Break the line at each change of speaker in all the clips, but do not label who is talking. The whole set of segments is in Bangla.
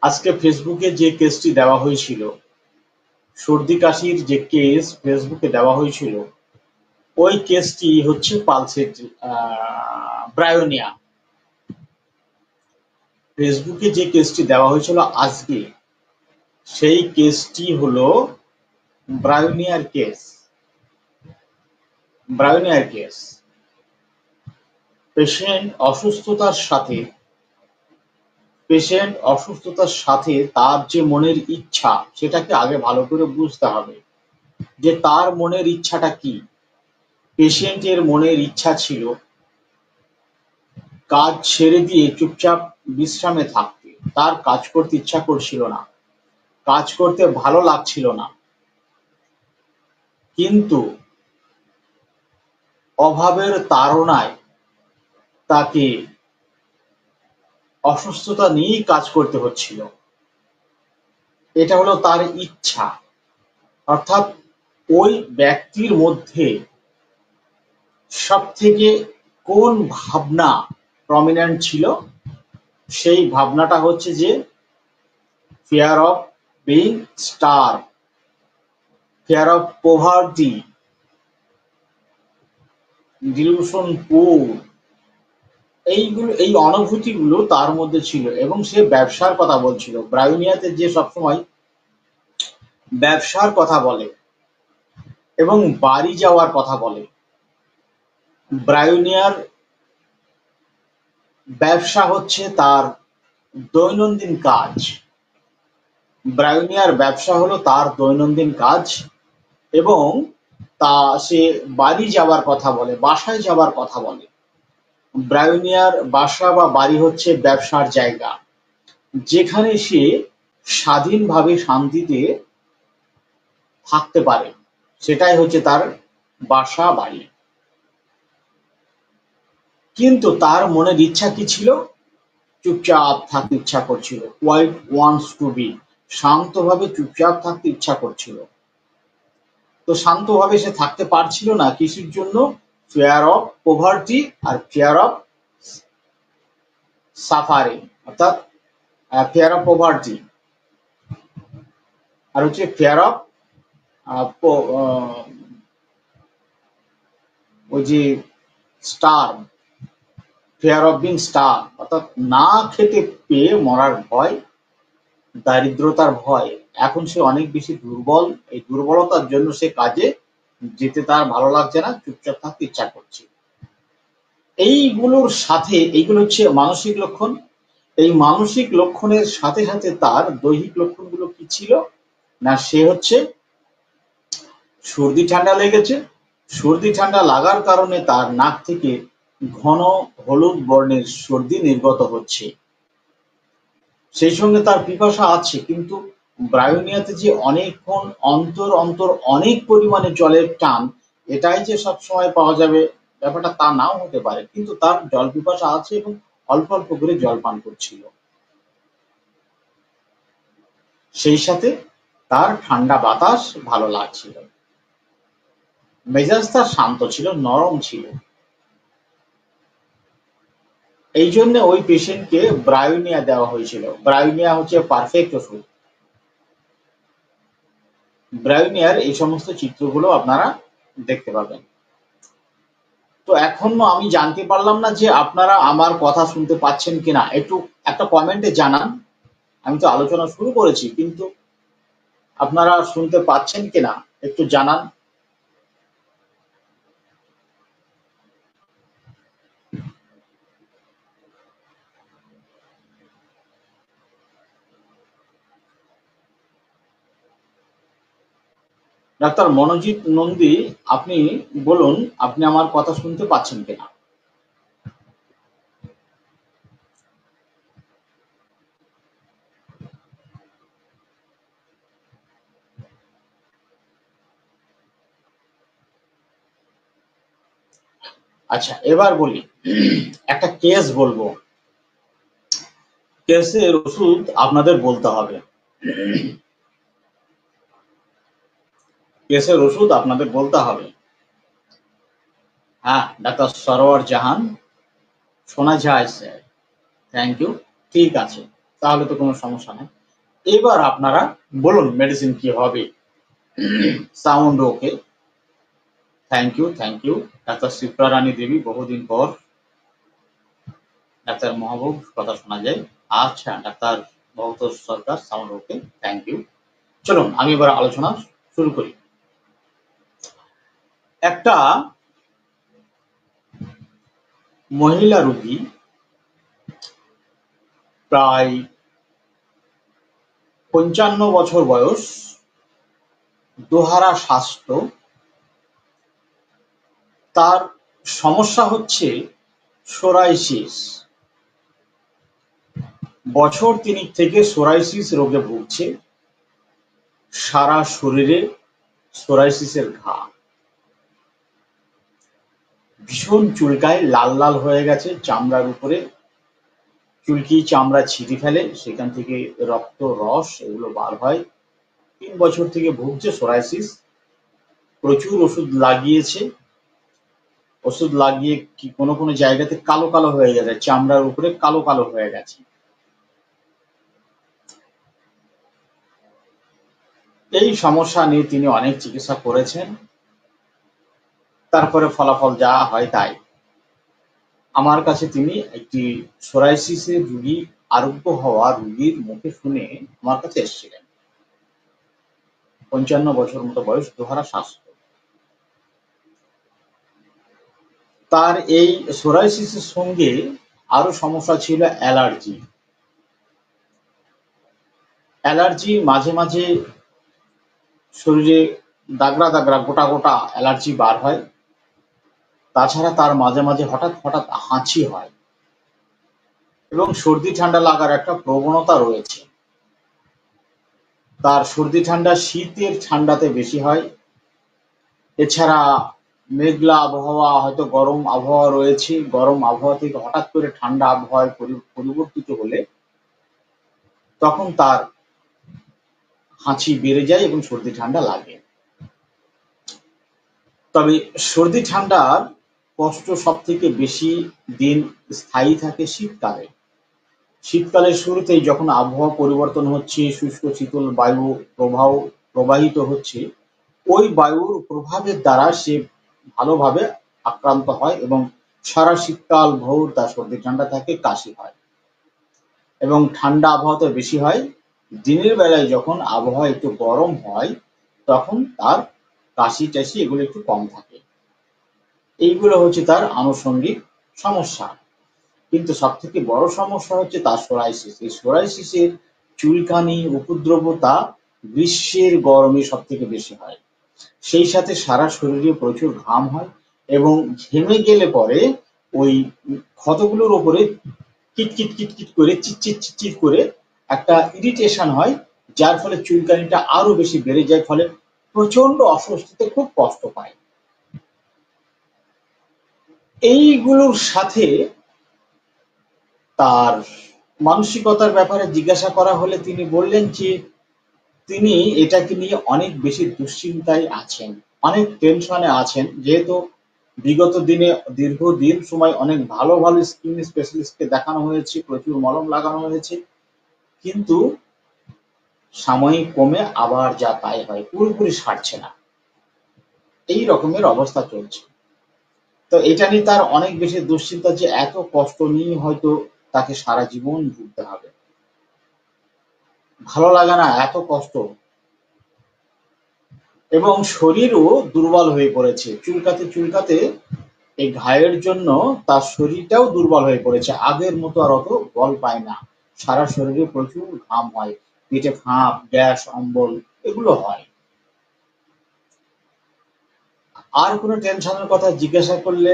আজকে ফেসবুকে যে কেসটি দেওয়া হয়েছিল, সর্দি কাশির যে কেস ফেসবুকে দেওয়া হয়েছিল, ওই কেসটি হচ্ছে পালসের ব্রায়োনিয়া। ফেসবুকে যে কেসটি দেওয়া হয়েছিল আজকে, সেই কেসটি হলো ব্রায়োনিয়ার কেস। ব্রায়োনিয়ার কেস পেশেন্ট অসুস্থতার সাথে তার যে মনের ইচ্ছা, সেটাকে আগে ভালো করে বুঝতে হবে যে তার মনের ইচ্ছাটা কি। পেশেন্টের মনের ইচ্ছা ছিল কাজ ছেড়ে দিয়ে চুপচাপ বিশ্রামে থাকতে। তার কাজ করতে ইচ্ছা করছিল না, কাজ করতে ভালো লাগছিল না, কিন্তু অভাবের তাড়নায় তাকে অসুস্থতা নিয়েই কাজ করতে হচ্ছিল। এটা হলো তার ইচ্ছা। অর্থাৎ ওই ব্যক্তির মধ্যে সব থেকে কোন ভাবনা প্রমিনেন্ট ছিল? সেই ভাবনাটা হচ্ছে যে fear of being star, fear of poverty, dilution পুর, এই অনুভূতিগুলো তার মধ্যে ছিল। এবং সে ব্যবসার কথা বলছিল। ব্রায়োনিয়াতে যে সবসময় ব্যবসার কথা বলে এবং বাড়ি যাওয়ার কথা বলে। ব্রায়োনিয়ার ব্যবসা হচ্ছে তার দৈনন্দিন কাজ। ব্রায়োনিয়ার ব্যবসা হলো তার দৈনন্দিন কাজ এবং সে বাড়ি যাওয়ার কথা বলে, বাসায় যাওয়ার কথা বলে। ব্রায়োনিয়ার বাসা বা বাড়ি হচ্ছে ব্যবসার জায়গা, যেখানে সে স্বাধীনভাবে শান্তিতে থাকতে পারে। সেটাই হচ্ছে তার বাসা বাড়ি। কিন্তু তার মনের ইচ্ছা কি ছিল? চুপচাপ থাকতে ইচ্ছা করছিল। কোয়াইট ওয়ান্টস টু বি, শান্তভাবে চুপচাপ থাকতে ইচ্ছা করছিল। তো শান্তভাবে সে থাকতে পারছিল না, কিসের জন্য? ফিয়ার অফ পভার্টি আর ফিয়ার অফ সাফারিং। অর্থাৎ ফিয়ার অফ পভার্টি আর হচ্ছে ফিয়ার অফ ওই যে starve, fear of being starve, অর্থাৎ না খেতে পেয়ে মরার ভয়, দারিদ্রতার ভয়। এখন সে অনেক বেশি দুর্বল। এই দুর্বলতার জন্য সে কাজে যেতে তার ভালো লাগছে না, চুপচাপ থাকতে ইচ্ছা করছে। এইগুলোর সাথে এইগুলো হচ্ছে মানসিক লক্ষণ। এই মানসিক লক্ষণের সাথে সাথে তার দৈহিক লক্ষণগুলো কি ছিল না? সে হচ্ছে সর্দি ঠান্ডা লেগেছে। সর্দি ঠান্ডা লাগার কারণে তার নাক থেকে ঘন হলুদ বর্ণের সর্দি নির্গত হচ্ছে। সেই সঙ্গে তার পিপাসা আছে, কিন্তু ব্রায়োনিয়াতে যে অনেকক্ষণ অন্তর অন্তর অনেক পরিমাণে জলের টান, এটাই যে সব সময় পাওয়া যাবে ব্যাপারটা তা নাও হতে পারে, কিন্তু তার জল পিপাসা আছে এবং অল্প অল্প করে জল পান করছিল। সেই সাথে তার ঠান্ডা বাতাস ভালো লাগছিল। মেজাজ তার শান্ত ছিল, নরম ছিল। এই জন্য ওই পেশেন্টকে ব্রায়োনিয়া দেওয়া হয়েছিল। ব্রায়োনিয়া হচ্ছে পারফেক্ট ওষুধ। ব্রায়োনিয়ার এই সমস্ত চিত্রগুলো আপনারা দেখতে পাবেন। তো এখনো আমি জানতে পারলাম না যে আপনারা আমার কথা শুনতে পাচ্ছেন কিনা। একটু একটা কমেন্টে জানান। আমি তো আলোচনা শুরু করেছি, কিন্তু আপনারা শুনতে পাচ্ছেন কিনা একটু জানান। ডাক্তার মনোজিৎ নন্দী, আপনি বলুন আপনি আমার কথা শুনতে পাচ্ছেন কিনা। আচ্ছা, এবার বলি, একটা কেস বলবো। কেসের ওষুধ আপনাদের বলতে হবে। কেসের ওষুধ আপনাদের বলতে হবে। হ্যাঁ, ডাক্তার সরোয়ার জাহান, শোনা যায় স্যার। Thank you. ঠিক আছে। তাহলে তো কোনো সমস্যা নেই। এবার আপনারা বলুন মেডিসিন কি হবে। Sound okay, thank you, thank you. Doctor Shipra Rani Debi, বহুদিন পর ডাক্তার মহাবুব কথা শোনা যায়। আচ্ছা, doctor Bhagat Sarkar, sound okay, thank you. চলুন আমি এবার আলোচনা শুরু করি। একটা মহিলা রোগী, প্রায় ৫৫ বছর বয়স, দোহারা স্বাস্থ্য। তার সমস্যা হচ্ছে সোরাইসিস। বছর তিনেক থেকে সোরাইসিস রোগে ভুগছে। সারা শরীরে সোরাইসিসের ঘা, ভীষণ চুলকায়, লাল লাল হয়ে গেছে চামড়ার উপরে, চুলকি চামড়া ছিঁড়ে ফেলে, সেখান থেকে রক্ত, রস এগুলো বার হয়। ৩ বছর থেকে ভুগছে সোরাইসিস। প্রচুর ওষুধ লাগিয়েছে, ওষুধ লাগিয়ে কি কোনো কোনো জায়গাতে কালো কালো হয়ে গেছে, চামড়ার উপরে কালো কালো হয়ে গেছে। এই সমস্যা নিয়ে তিনি অনেক চিকিৎসা করেছেন, তারপরে ফলাফল যা হয় তাই। আমার কাছে তিনি একটি সোরাইসিসের রোগী, আরোগ্য হওয়া রোগীর মুখে শুনে আমার কাছে এসেছিলেন। ৫৫ বছর মতো বয়স, দোহারা স্বাস্থ্য। তার এই সোরাইসিসের সঙ্গে আরো সমস্যা ছিল অ্যালার্জি। অ্যালার্জি মাঝে মাঝে শরীরে দাগড়া দাগড়া গোটা গোটা অ্যালার্জি বার হয়। তাছাড়া তার মাঝে মাঝে হঠাৎ হঠাৎ হাঁচি হয় এবং সর্দি ঠান্ডা লাগার একটা প্রবণতা রয়েছে। তার সর্দি ঠান্ডা শীতের ঠান্ডাতে বেশি হয়। এছাড়া মেঘলা আবহাওয়া, হয়তো গরম আবহাওয়া রয়েছে, গরম আবহাওয়া থেকে হঠাৎ করে ঠান্ডা আবহাওয়ায় পরিবর্তিত হলে তখন তার হাঁচি বেড়ে যায় এবং সর্দি ঠান্ডা লাগে। তবে সর্দি ঠান্ডার কষ্ট সব থেকে বেশি দিন স্থায়ী থাকে শীতকালে। শীতকালের শুরুতেই যখন আবহাওয়া পরিবর্তন হচ্ছে, শুষ্ক শীতল বায়ু প্রবাহিত হচ্ছে, ওই বায়ুর প্রভাবের দ্বারা সে ভালোভাবে আক্রান্ত হয় এবং সারা শীতকাল ভোর তার সর্দি ঠান্ডা থাকে, কাশি হয় এবং ঠান্ডা আবহাওয়া তো বেশি হয়। দিনের বেলায় যখন আবহাওয়া একটু গরম হয় তখন তার কাশি টাশি এগুলো একটু কম থাকে। এইগুলো হচ্ছে তার আনুষঙ্গিক সমস্যা। কিন্তু সব থেকে বড় সমস্যা হচ্ছে তার সোরাইসিস। এই সোরাইসিসের চুলকানি, উপদ্রবতা গ্রীষ্মের গরমে সব থেকে বেশি হয়। সেই সাথে সারা শরীরে প্রচুর ঘাম হয় এবং ঘেমে গেলে পরে ওই ক্ষতগুলোর ওপরে কিটকিট কিটকিট করে, চিটচিট চিটচিট করে একটা ইরিটেশন হয়, যার ফলে চুলকানিটা আরো বেশি বেড়ে যায়, ফলে প্রচন্ড অস্বস্তিতে খুব কষ্ট পায়। এইগুলোর সাথে তার মানসিকতার ব্যাপারে জিজ্ঞাসা করা হলে তিনি বললেন যে তিনি এটাকে নিয়ে অনেক বেশি দুশ্চিন্তায় আছেন, অনেক টেনশনে আছেন। যেহেতু বিগত দিনে দীর্ঘদিন সময় অনেক ভালো ভালো স্কিন স্পেশালিস্টকে দেখানো হয়েছে, প্রচুর মলম লাগানো হয়েছে, কিন্তু সাময়িক কমে আবার যা তাই হয়, পুরোপুরি সারছে না। এই রকমের অবস্থা চলছে। তো এটা নিয়ে তার অনেক বেশি দুশ্চিন্তা যে এত কষ্ট নিয়ে হয়তো তাকে সারা জীবন ভুগতে হবে। ভালো লাগে না, এত কষ্ট, এবং শরীরও দুর্বল হয়ে পড়েছে চুলকাতে চুলকাতে। এই ঘায়ের জন্য তার শরীরটাও দুর্বল হয়ে পড়েছে, আগের মতো আর অত বল পায় না। সারা শরীরে প্রচুর ঘাম হয়, পেটে ফাঁপ, গ্যাস, অম্বল এগুলো হয়। আর কোনো টেনশনের কথা জিজ্ঞাসা করলে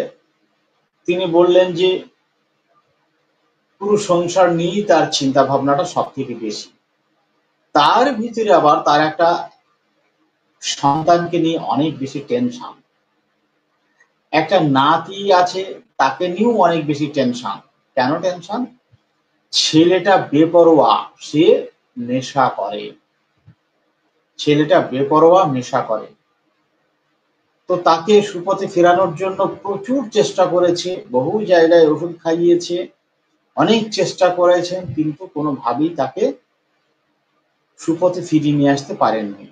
তিনি বললেন যে পুরো সংসার নিয়েই তার চিন্তা ভাবনাটা সব থেকে বেশি। তার ভিতরে আবার তার একটা সন্তানকে নিয়ে অনেক বেশি টেনশন, একটা নাতি আছে তাকে নিয়েও অনেক বেশি টেনশন। কেন টেনশন? ছেলেটা বেপরোয়া, সে নেশা করে, ছেলেটা বেপরোয়া নেশা করে। তো তাকে সুপথে ফেরানোর জন্য প্রচুর চেষ্টা করেছে, বহু জায়গায় ওষুধ খাইয়েছে, অনেক চেষ্টা করেছেন কিন্তু কোনোভাবেই তাকে সুপথে ফিরিয়ে নিয়ে আসতে পারেননি।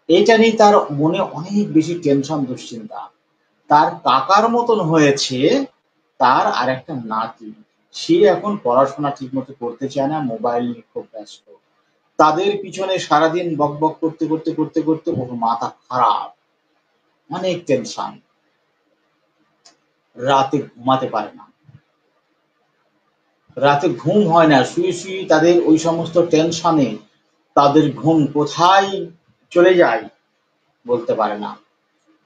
এটা নিয়ে তার মনে অনেক বেশি টেনশন দুশ্চিন্তা। তার কাকার মতন হয়েছে তার আর একটা নাতি, সে এখন পড়াশোনা ঠিক মতো করতে চায় না, মোবাইল নিয়ে খুব ব্যস্ত। তাদের পিছনে সারাদিন বক বক করতে করতে করতে করতে ওর মাথা খারাপ, অনেক টেনশন, রাতে ঘুমাতে পারে না, রাতে ঘুম হয় না, শুয়ে শুয়ে তাদের ওই সমস্ত টেনশনে তাদের ঘুম কোথায় চলে যায় বলতে পারে না।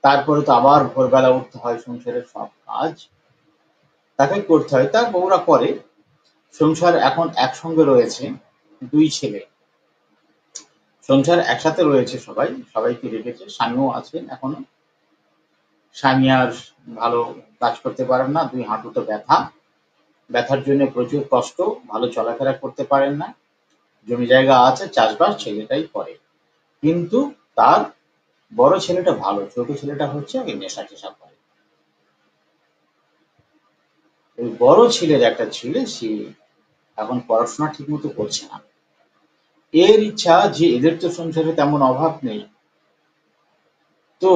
তারপরে তো আবার ভোরবেলা উঠতে হয়, সংসারের সব কাজ তাকে করতে হয়, তার বউরা করে। সংসার এখন একসঙ্গে রয়েছে, দুই ছেলে, সংসার একসাথে রয়েছে, সবাই সবাইকে রেখেছে, স্বামীও আছেন এখনো। স্বামী আর ভালো কাজ করতে পারেন না, দুই হাঁটুতে ব্যথা, ব্যথার জন্য প্রচুর কষ্ট, ভালো চলাফেরা করতে পারেন না। জমি জায়গা আছে, চাষবাস ছেলেটাই করে, কিন্তু তার বড় ছেলেটা ভালো, ছোট ছেলেটা হচ্ছে ওই নেশা টেশা করে। ওই বড় ছেলের একটা ছেলে, সে এখন পড়াশোনা ঠিক মতো করছে না। এর ইচ্ছা যে এদের তো সংসারে তেমন অভাব নেই, তো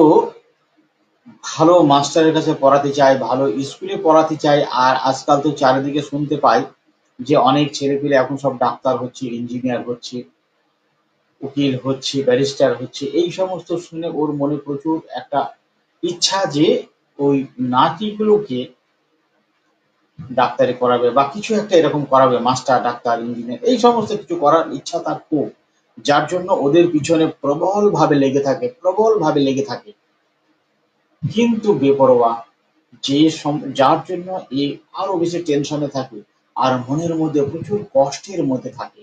ভালো মাস্টারের কাছে পড়াতে চায়, ভালো স্কুলে পড়াতে চায়। আর আজকাল তো চারিদিকে শুনতে পাই যে অনেক ছেলেপিলে এখন সব ডাক্তার হচ্ছে, ইঞ্জিনিয়ার হচ্ছে, উকিল হচ্ছে, ব্যারিস্টার হচ্ছে। এই সমস্ত শুনে ওর মনে প্রচুর একটা ইচ্ছা যে ওই নাতিগুলোকে ডাক্তারি করাবে বা কিছু একটা এরকম করাবে, মাস্টার, ডাক্তার, ইঞ্জিনিয়ার, এই সমস্ত কিছু করার ইচ্ছা তার খুব। যার জন্য ওদের পিছনে প্রবলভাবে লেগে থাকে, প্রবলভাবে লেগে থাকে। কিন্তু বেপরোয়া, যার জন্য এ আরো বেশি টেনশনে থাকে আর মনের মধ্যে প্রচুর কষ্টের মধ্যে থাকে।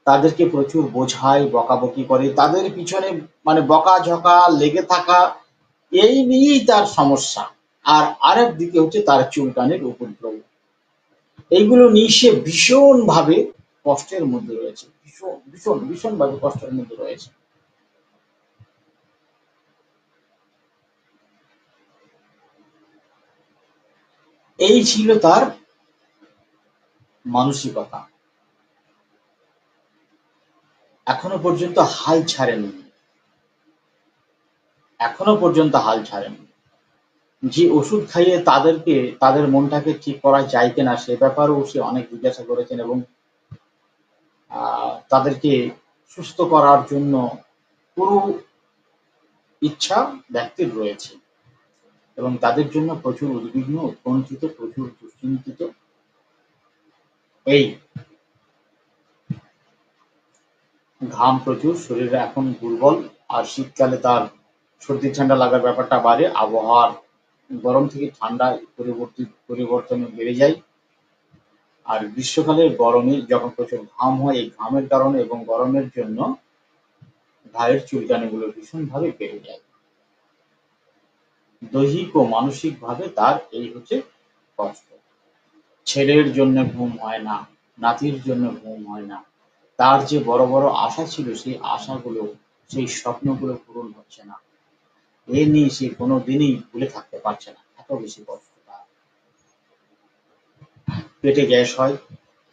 তাদেরকে প্রচুর বোঝায়, বকাবকি করে, তাদের পিছনে মানে বকাঝকা লেগে থাকা, এই নিয়েই তার সমস্যা। আর আরেক দিকে হচ্ছে তার চুলকানির উপদ্রব। এইগুলো নিয়ে সে ভীষণ ভাবে কষ্টের মধ্যে রয়েছে, ভীষণ ভীষণ ভীষণ ভাবে কষ্টের মধ্যে রয়েছে। এই ছিল তার মানসিকতা। এখনো পর্যন্ত হাল ছাড়েননি, এখনো পর্যন্ত হাল ছাড়েননি। যে ওষুধ খাইয়ে তাদেরকে, তাদের মনটাকে ঠিক করা যায় কিনা সে ব্যাপারেও সে অনেক জিজ্ঞাসা করেছেন, এবং তাদেরকে সুস্থ করার জন্য পুরো ইচ্ছা ব্যক্তির রয়েছে, এবং তাদের জন্য প্রচুর উদ্বিগ্ন, উৎকণ্ঠিত, প্রচুর দুশ্চিন্তিত। এই ঘাম প্রচুর, শরীরে এখন দুর্বল। আর শীতকালে তার সর্দি ঠান্ডা লাগার ব্যাপারটা বাড়ে, আবহাওয়ার গরম থেকে ঠান্ডায় পরিবর্তনে বেড়ে যায়। আর গ্রীষ্মকালে গরমে যখন প্রচুর ঘাম হয়, এই ঘামের কারণে এবং গরমের জন্য গায়ের চুলকানিগুলো ভীষণভাবে বেড়ে যায়। দৈহিক ও মানসিক ভাবে তার এই হচ্ছে কষ্ট। ছেলের জন্য ঘুম হয় না, নাতির জন্য ঘুম হয় না। তার যে বড় বড় আশা ছিল, সেই আশাগুলো, সেই স্বপ্নগুলো পূরণ হচ্ছে না। এ নিয়ে সে কোনোদিনই ভুলে থাকতে পারছে না, এত বেশি কষ্ট তার। পেটে গ্যাস হয়,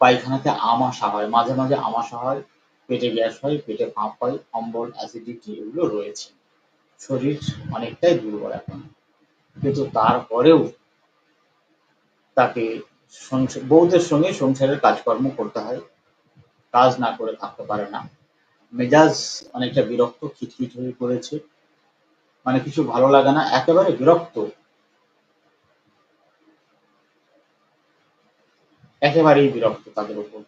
পায়খানাতে আমাশা হয়, মাঝে মাঝে আমাশা হয়, পেটে গ্যাস হয়, পেটে ফাঁপ হয়, অম্বল, অ্যাসিডিটি এগুলো রয়েছে। শরীর অনেকটাই দুর্বল এখন, কিন্তু তারপরেও তাকে বউদের সঙ্গে সংসারের কাজকর্ম করতে হয়, কাজ না করে থাকতে পারে না। মেজাজ অনেকটা বিরক্ত, খিটখিট হয়ে পড়েছে, মানে কিছু ভালো লাগে না, একেবারে বিরক্ত, একেবারেই বিরক্ত তাদের উপর।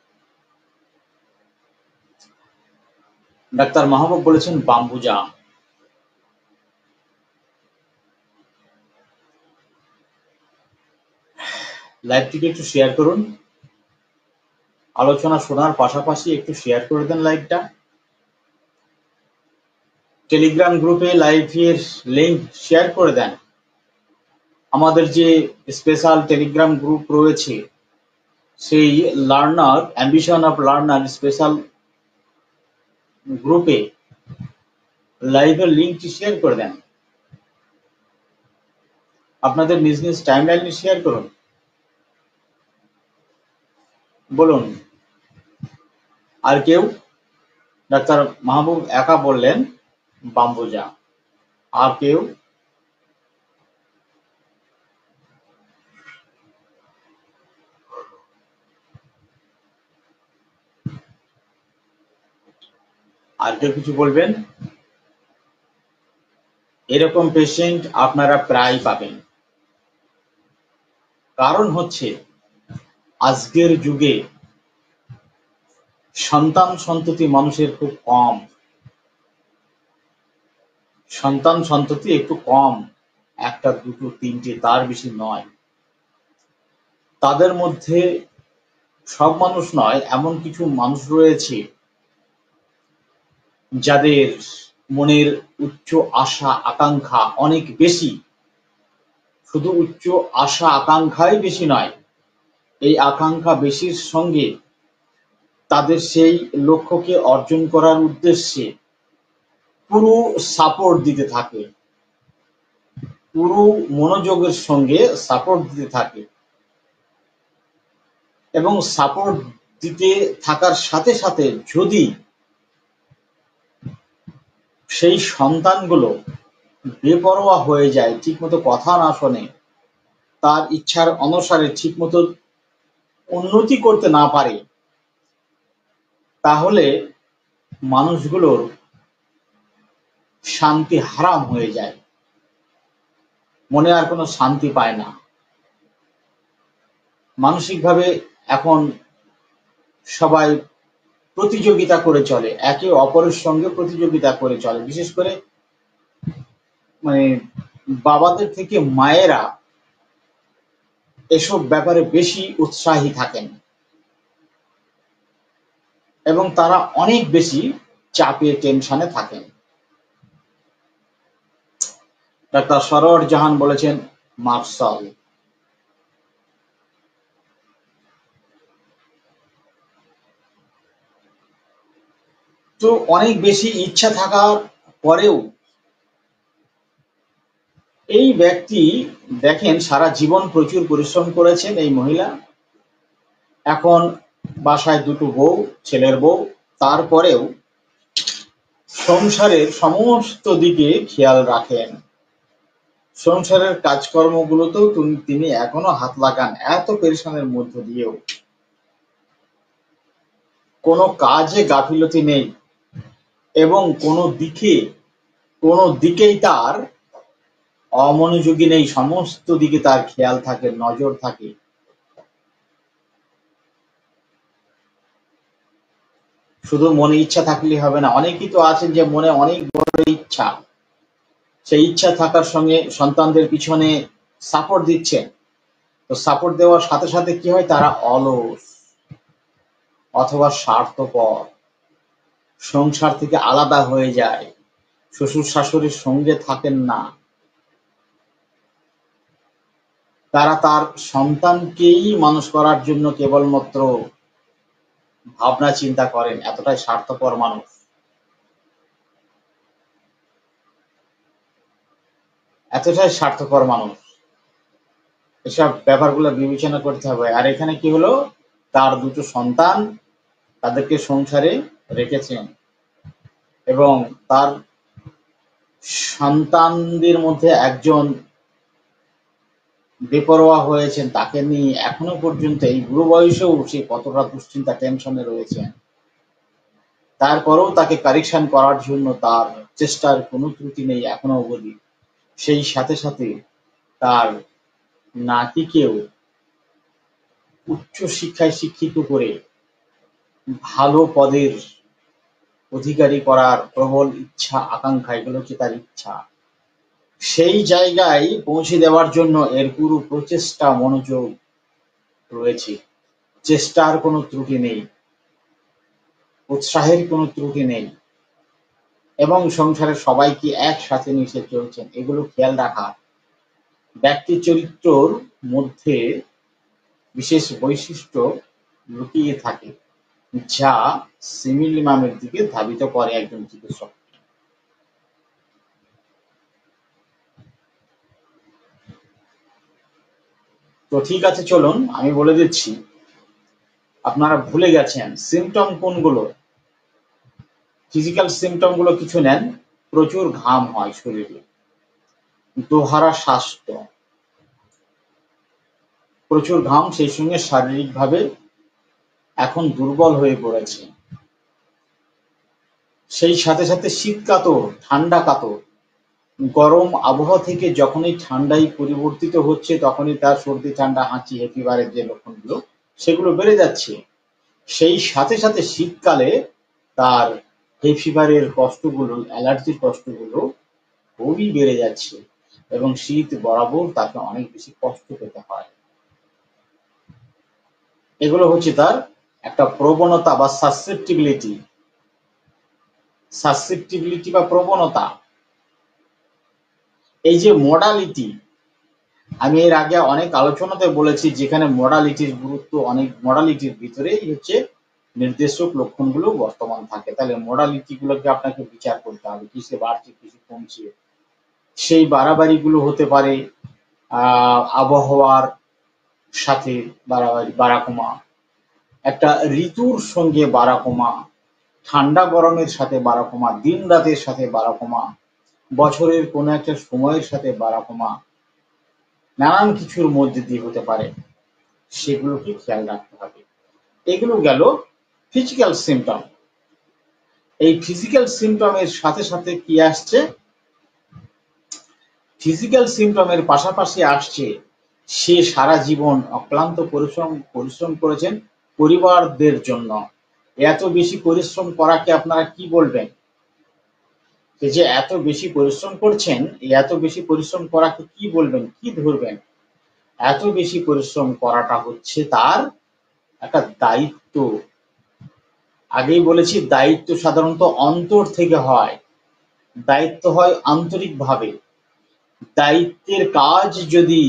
ডাক্তার মাহবুব বলেছেন বাম্বুজা। লাইভটিকে একটু শেয়ার করুন, আলোচনা শোনার পাশাপাশি একটু শেয়ার করে দেন লাইভটা। টেলিগ্রাম গ্রুপে লাইভের লিংক শেয়ার করে দেন। আমাদের যে স্পেশাল টেলিগ্রাম গ্রুপ রয়েছে, সেই learner, ambition of learner special গ্রুপে লাইভের লিঙ্কটি শেয়ার করে দেন। আপনাদের নিজ নিজ টাইমলাইনে শেয়ার করুন। বলুন আর কেউ? ডাক্তার মাহবুব একা বললেন বাম্বুজা। আর কেউ? আর কেউ কিছু বলবেন? এরকম পেশেন্ট আপনারা প্রায় পাবেন। কারণ হচ্ছে আজকের যুগে সন্তান সন্ততি মানুষের খুব কম। সন্তান সন্ততি একটু কম, একটা দুটো তিনটে, তার বেশি নয়। তাদের মধ্যে সব মানুষ নয়, এমন কিছু মানুষ রয়েছে যাদের মনের উচ্চ আশা আকাঙ্ক্ষা অনেক বেশি। শুধু উচ্চ আশা আকাঙ্ক্ষাই বেশি নয়, এই আকাঙ্ক্ষা বেশির সঙ্গে তাদের সেই লক্ষ্যকে অর্জন করার উদ্দেশ্যে পুরো সাপোর্ট দিতে থাকে, পুরো মনোযোগের সঙ্গে সাপোর্ট দিতে থাকে। এবং সাপোর্ট দিতে থাকার সাথে সাথে যদি সেই সন্তানগুলো বেপরোয়া হয়ে যায়, ঠিকমতো কথা না শোনে, তার ইচ্ছার অনুসারে ঠিকমতো উন্নতি করতে না পারে, তাহলে মানুষগুলোর শান্তি হারাম হয়ে যায়, মনে আর কোনো শান্তি পায় না। মানসিকভাবে এখন সবাই প্রতিযোগিতা করে চলে, একে অপরের সঙ্গে প্রতিযোগিতা করে চলে। বিশেষ করে মানে বাবাদের থেকে মায়েরা এসব ব্যাপারে বেশি উৎসাহী থাকেন এবং তারা অনেক বেশি চাপে টেনশনে থাকেন। ডাক্তার সরোয়ার জাহান বলেছেন মার্শাল। তো অনেক বেশি ইচ্ছা থাকার পরেও এই ব্যক্তি দেখেন সারা জীবন প্রচুর পরিশ্রম করেছেন এই মহিলা, এখন বাসায় দুটো বউ, ছেলের বউ, তারপরেও সংসারের সমস্ত দিকে খেয়াল রাখেন। সংসারের কাজকর্মগুলোতেও তিনি এখনো হাত লাগান, এত পেরেশানের মধ্য দিয়েও কোনো কাজে গাফিলতি নেই এবং কোনো দিকেই তার অমনোযোগী নেই, সমস্ত দিকে তার খেয়াল থাকে, নজর থাকে। শুধু মনে ইচ্ছা থাকলেই হবে না, অনেকেই তো আছেন যে মনে অনেক বড় ইচ্ছা, সেই ইচ্ছা থাকার সঙ্গে সন্তানদের পিছনে সাপোর্ট দিচ্ছেন, তো সাপোর্ট দেওয়ার সাথে সাথে কি হয়, তারা অলস অথবা স্বার্থপর, সংসার থেকে আলাদা হয়ে যায়, শ্বশুর শাশুড়ির সঙ্গে থাকেন না, তারা তার সন্তানকেই মানুষ করার জন্য কেবলমাত্র ভাবনা চিন্তা করেন। এতটাই স্বার্থপর মানুষ, এতটাই স্বার্থপর মানুষ, এসব ব্যাপারগুলো বিবেচনা করতে হবে। আর এখানে কি হলো, তার দুটো সন্তান, তাদেরকে সংসারে রেখেছেন এবং তার সন্তানদের মধ্যে একজন বেপরোয়া হয়েছেন, তাকে নিয়ে এখনো পর্যন্ত এই বুড়ো বয়সেও সে কতটা দুশ্চিন্তা টেনশনে রয়েছেন। তারপরেও তাকে কারেকশন করার জন্য তার চেষ্টার কোনো ত্রুটি নেই এখনো অবধি। সেই সাথে সাথে তার নাতিকেও উচ্চ শিক্ষায় শিক্ষিত করে ভালো পদের অধিকারী করার প্রবল ইচ্ছা আকাঙ্ক্ষা, এগুলো হচ্ছে তার ইচ্ছা। সেই জায়গায় পৌঁছে দেওয়ার জন্য এর পুরো প্রচেষ্টা মনোযোগ রয়েছে, চেষ্টার কোনো ত্রুটি নেই, উৎসাহের কোনো ত্রুটি নেই এবং সংসারের সবাইকে একসাথে মিশে চলছেন, এগুলো খেয়াল রাখা। ব্যক্তি চরিত্রর মধ্যে বিশেষ বৈশিষ্ট্য লুকিয়ে থাকে যা সিমিল ইমামের দিকে ধাবিত করে একজন চিকিৎসক। তো ঠিক আছে, চলুন আমি বলে দিচ্ছি। আপনারা ভুলে গেছেন সিমটম কোনগুলো। ফিজিক্যাল সিমটম গুলো কিছু নেন, প্রচুর ঘাম হয় শরীরে, দোহারা স্বাস্থ্য, প্রচুর ঘাম, সেই সঙ্গে শারীরিকভাবে এখন দুর্বল হয়ে পড়েছে। সেই সাথে সাথে শীত কাতর, ঠান্ডা কাতর, গরম আবহাওয়া থেকে যখনই ঠান্ডায় পরিবর্তিত হচ্ছে তখনই তার সর্দি, ঠান্ডা, হাঁচি, ফিভারের যে লক্ষণগুলো সেগুলো বেড়ে যাচ্ছে। সেই সাথে সাথে শীতকালে তার হে ফিভারের কষ্টগুলো, অ্যালার্জির কষ্টগুলো খুবই বেড়ে যাচ্ছে এবং শীত বরাবর তাকে অনেক বেশি কষ্ট পেতে হয়। এগুলো হচ্ছে তার একটা প্রবণতা বা সাসেপ্টিবিলিটি বা প্রবণতা। এই যে মডালিটি, আমি এর আগে অনেক আলোচনাতে বলেছি যেখানে মডালিটির গুরুত্ব অনেক, মডালিটির ভিতরেই হচ্ছে নির্দেশক লক্ষণগুলো বর্তমান থাকে। তাহলে মডালিটি গুলোকে আপনাকে বিচার করতে হবে, কিসে বাড়ছে কিসে কমছে। সেই বাড়াবাড়িগুলো হতে পারে আবহাওয়ার সাথে বাড়াবাড়ি, বাড়া কমা, একটা ঋতুর সঙ্গে বাড়া কমা, ঠান্ডা গরমের সাথে বাড়া কমা, দিন রাতের সাথে বাড়া কমা, বছরের কোনো একটা সময়ের সাথে বাড়া কমা, নানান কিছুর মধ্যে দিয়ে হতে পারে, সেগুলোকে খেয়াল রাখতে হবে। এগুলো গেল ফিজিক্যাল সিমটম। এই ফিজিক্যাল সিমটমের সাথে সাথে কি আসছে, ফিজিক্যাল সিমটমের পাশাপাশি আসছে সে সারা জীবন অক্লান্ত পরিশ্রম করেছেন পরিবারদের জন্য। এত বেশি পরিশ্রম করাকে আপনারা কি বলবেন? এই যে এত বেশি পরিশ্রম করছেন, এই এত বেশি পরিশ্রম করাকে কি বলবেন, কি ধরবেন? এত বেশি পরিশ্রম করাটা হচ্ছে তার একটা দায়িত্ব। আগেই বলেছি দায়িত্ব সাধারণত অন্তর থেকে হয়, দায়িত্ব হয় আন্তরিকভাবে। দায়িত্বের কাজ যদি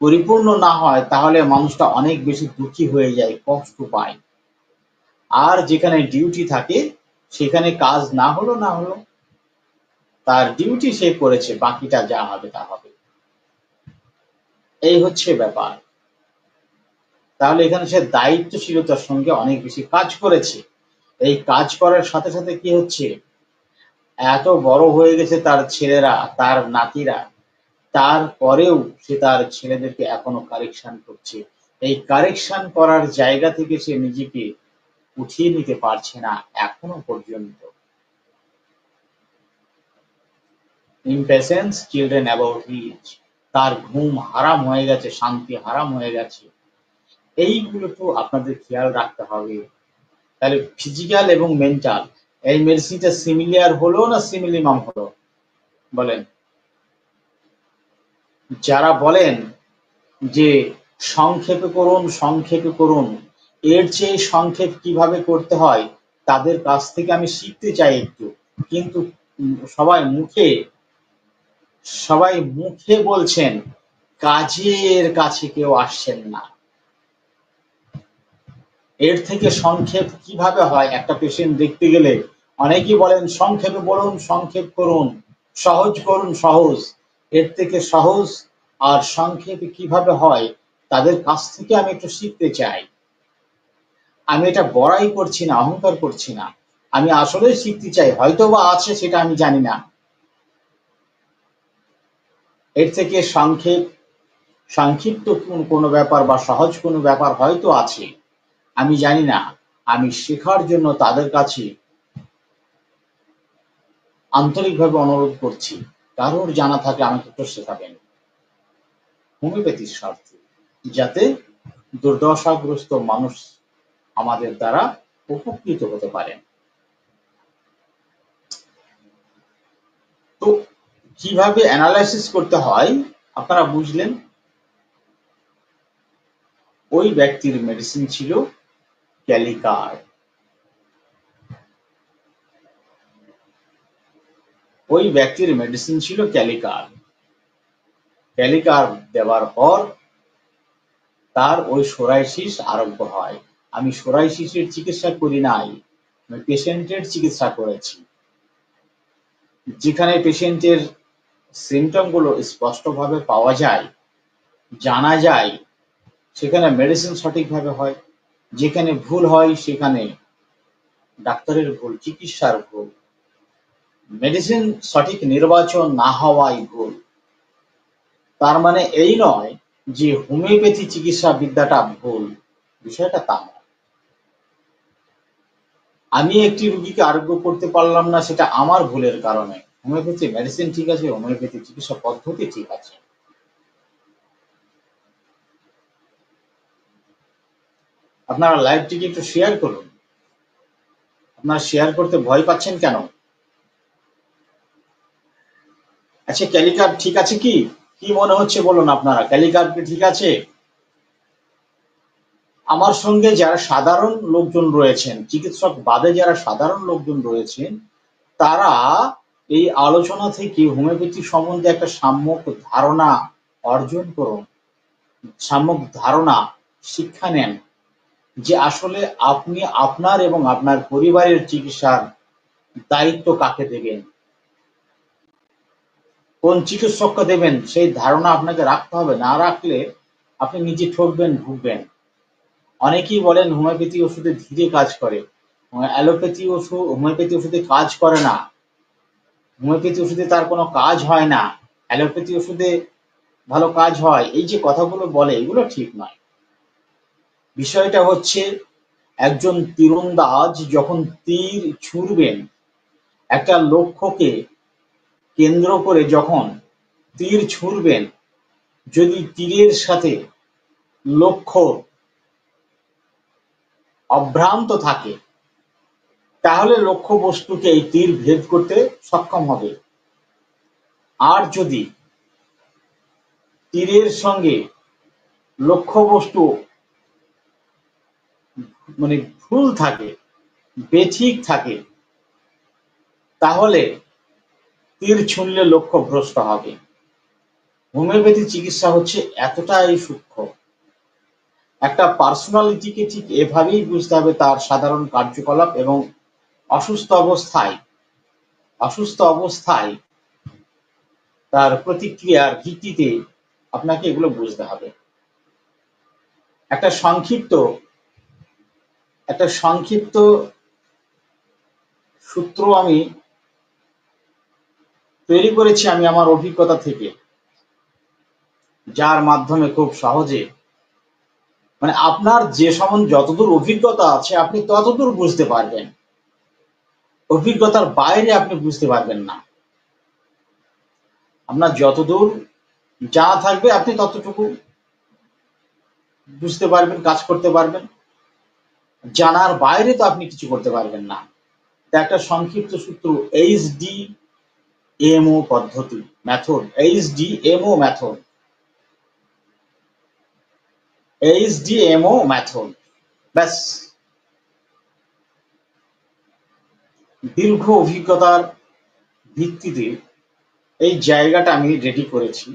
পরিপূর্ণ না হয় তাহলে মানুষটা অনেক বেশি দুঃখী হয়ে যায়, কষ্ট পায়। আর যেখানে ডিউটি থাকে সেখানে কাজ না হলো, তার ডিউটি সে করেছে, বাকিটা যা হবে তা হবে। এই হচ্ছে ব্যাপার। তাহলে এখানে সে দায়িত্বশীলতার সঙ্গে অনেক বেশি কাজ করেছে। এই কাজ করার সাথে সাথে কি হচ্ছে, এত বড় হয়ে গেছে তার ছেলেরা, তার নাতিরা, তারপরেও সে তার ছেলেদেরকে এখনো কারেকশন করছে। এই কারেকশন করার জায়গা থেকে সে নিজেকে উঠিয়ে নিতে পারছে না এখনো পর্যন্ত। ইমপেশেন্স চিলড্রেন অ্যাবাউট হিজ, তার ঘুম হারাম হয়ে গেছে, শান্তি হারাম হয়ে গেছে। এইগুলো তো আপনাদের খেয়াল রাখতে হবে। তাহলে ফিজিক্যাল এবং মেন্টাল, এই মেডিসিনটা সিমিলিয়ার হলো না সিমিলিমাম হলো বলেন? যারা বলেন যে সংক্ষেপে করুন, এর চেয়ে সংক্ষেপ কিভাবে করতে হয় তাদের কাছ থেকে আমি শিখতে চাই একটু। কিন্তু সবাই মুখে বলছেন, কাজের কাছে কেউ আসছেন না। এর থেকে সংক্ষেপ কিভাবে হয় একটা পেশেন্ট দেখতে গেলে অনেকেই বলেন সংক্ষেপে বলুন, সংক্ষেপ করুন, সহজ করুন, সহজ। এর থেকে সহজ আর সংক্ষেপে কিভাবে হয় তাদের কাছ থেকে আমি একটু শিখতে চাই। আমি এটা বড়াই করছি না, অহংকার করছি না, আমি আসলেই শিখতে চাই। হয়তো বা আছে, সেটা আমি জানি না। এর থেকে সংক্ষিপ্ত কোনো ব্যাপার বা সহজ কোনো ব্যাপার হয়তো আছে, আমি জানি না। আমি শেখার জন্য তাদের কাছে আন্তরিকভাবে অনুরোধ করছি, কারোর জানা থাকলে আমাকে একটু শেখাবেন হোমিওপ্যাথির স্বার্থে, যাতে দুর্দশাগ্রস্ত মানুষ আমাদের দ্বারা উপকৃত হতে পারেন। তো কিভাবে অ্যানালাইসিস করতে হয় আপনারা বুঝলেন। ওই ব্যক্তির মেডিসিন ছিল ক্যালিকার। ওই ব্যক্তির মেডিসিন ছিল ক্যালিকার। ক্যালিকার দেওয়ার পর তার ওই সোরাইসিস আরোগ্য হয়। আমি সোরাইসিসের চিকিৎসা করি নাই, আমি পেশেন্টের চিকিৎসা করেছি। যেখানে পেশেন্টের সিমটম গুলো স্পষ্টভাবে পাওয়া যায়, জানা যায়, সেখানে মেডিসিন সঠিকভাবে হয়। যেখানে ভুল হয় সেখানে ডাক্তারের ভুল, চিকিৎসার ভুল, মেডিসিন সঠিক নির্বাচন না হওয়াই ভুল। তার মানে এই নয় যে হোমিওপ্যাথি চিকিৎসা বিদ্যাটা ভুল, বিষয়টা তা নয়। আমি একটি রুগীকে আরোগ্য করতে পারলাম না, সেটা আমার ভুলের কারণে। হোমিওপ্যাথি মেডিসিন ঠিক আছে, হোমিওপ্যাথি চিকিৎসা পদ্ধতি ঠিক আছে। আপনারা লাইভটিকে একটু শেয়ার করুন। আপনারা শেয়ার করতে ভয় পাচ্ছেন কেন? আচ্ছা, ক্যালিকার্ড ঠিক আছে কি? কি মনে হচ্ছে বলুন আপনারা, ক্যালিকার্ড কি ঠিক আছে? আমার সঙ্গে যারা সাধারণ লোকজন রয়েছেন, চিকিৎসক বাদে যারা সাধারণ লোকজন রয়েছেন, তারা এই আলোচনা থেকে হোমিওপ্যাথি সম্বন্ধে একটা সাম্যক ধারণা অর্জন করুন, সাম্যক ধারণা শিক্ষা নেন যে আসলে আপনি আপনার এবং আপনার পরিবারের চিকিৎসার দায়িত্ব কাকে দেবেন, কোন চিকিৎসককে দেবেন, সেই ধারণা আপনাকে রাখতে হবে। না রাখলে আপনি নিজে ঠকবেন, ভুগবেন। অনেকেই বলেন হোমিওপ্যাথি ওষুধে ধীরে কাজ করে, হোমিওপ্যাথি ওষুধে কাজ করে না, হোমিওপ্যাথি ওষুধে তার কোনো কাজ হয় না, অ্যালোপ্যাথি ওষুধে ভালো কাজ হয়। এই যে কথাগুলো বলে, এগুলো ঠিক নয়। বিষয়টা হচ্ছে, একজন তীরন্দাজ যখন তীর ছুড়বেন, একটা লক্ষ্যকে কেন্দ্র করে যখন তীর ছুড়বেন, যদি তীরের সাথে লক্ষ্য অভ্রান্ত থাকে, তাহলে লক্ষ্য বস্তুকে এই তীর ভেদ করতে সক্ষম হবে। আর যদি তীরের সঙ্গে লক্ষ্যবস্তু মানে ভুল থাকে, বেঠিক থাকে, তাহলে তীর ছুঁড়লে লক্ষ্য ভ্রষ্ট হবে। হোমিওপ্যাথি চিকিৎসা হচ্ছে এতটাই সূক্ষ্ম। একটা পার্সোনালিটিকে ঠিক এভাবেই বুঝতে হবে, তার সাধারণ কার্যকলাপ এবং অসুস্থ অবস্থায় তার প্রতিক্রিয়ার ভিত্তিতে আপনাকে এগুলো বুঝতে হবে। একটা সংক্ষিপ্ত সূত্র আমি তৈরি করেছি আমি আমার অভিজ্ঞতা থেকে, যার মাধ্যমে খুব সহজে আপনার যে সম্বন্ধে যতদূর অভিজ্ঞতা আছে আপনি ততদূর বুঝতে পারবেন, অভিজ্ঞতার বাইরে আপনি বুঝতে পারবেন না। আপনার যতদূর জানা থাকবে আপনি ততটুকু বুঝতে পারবেন, কাজ করতে পারবেন। জানার বাইরে তো আপনি কিছু করতে পারবেন না। একটা সংক্ষিপ্ত সূত্র, HDMO পদ্ধতি, মেথড, HDMO মেথড, ব্যাস। দীর্ঘ অভিজ্ঞতার ভিত্তিতে এই জায়গাটা আমি রেডি করেছি,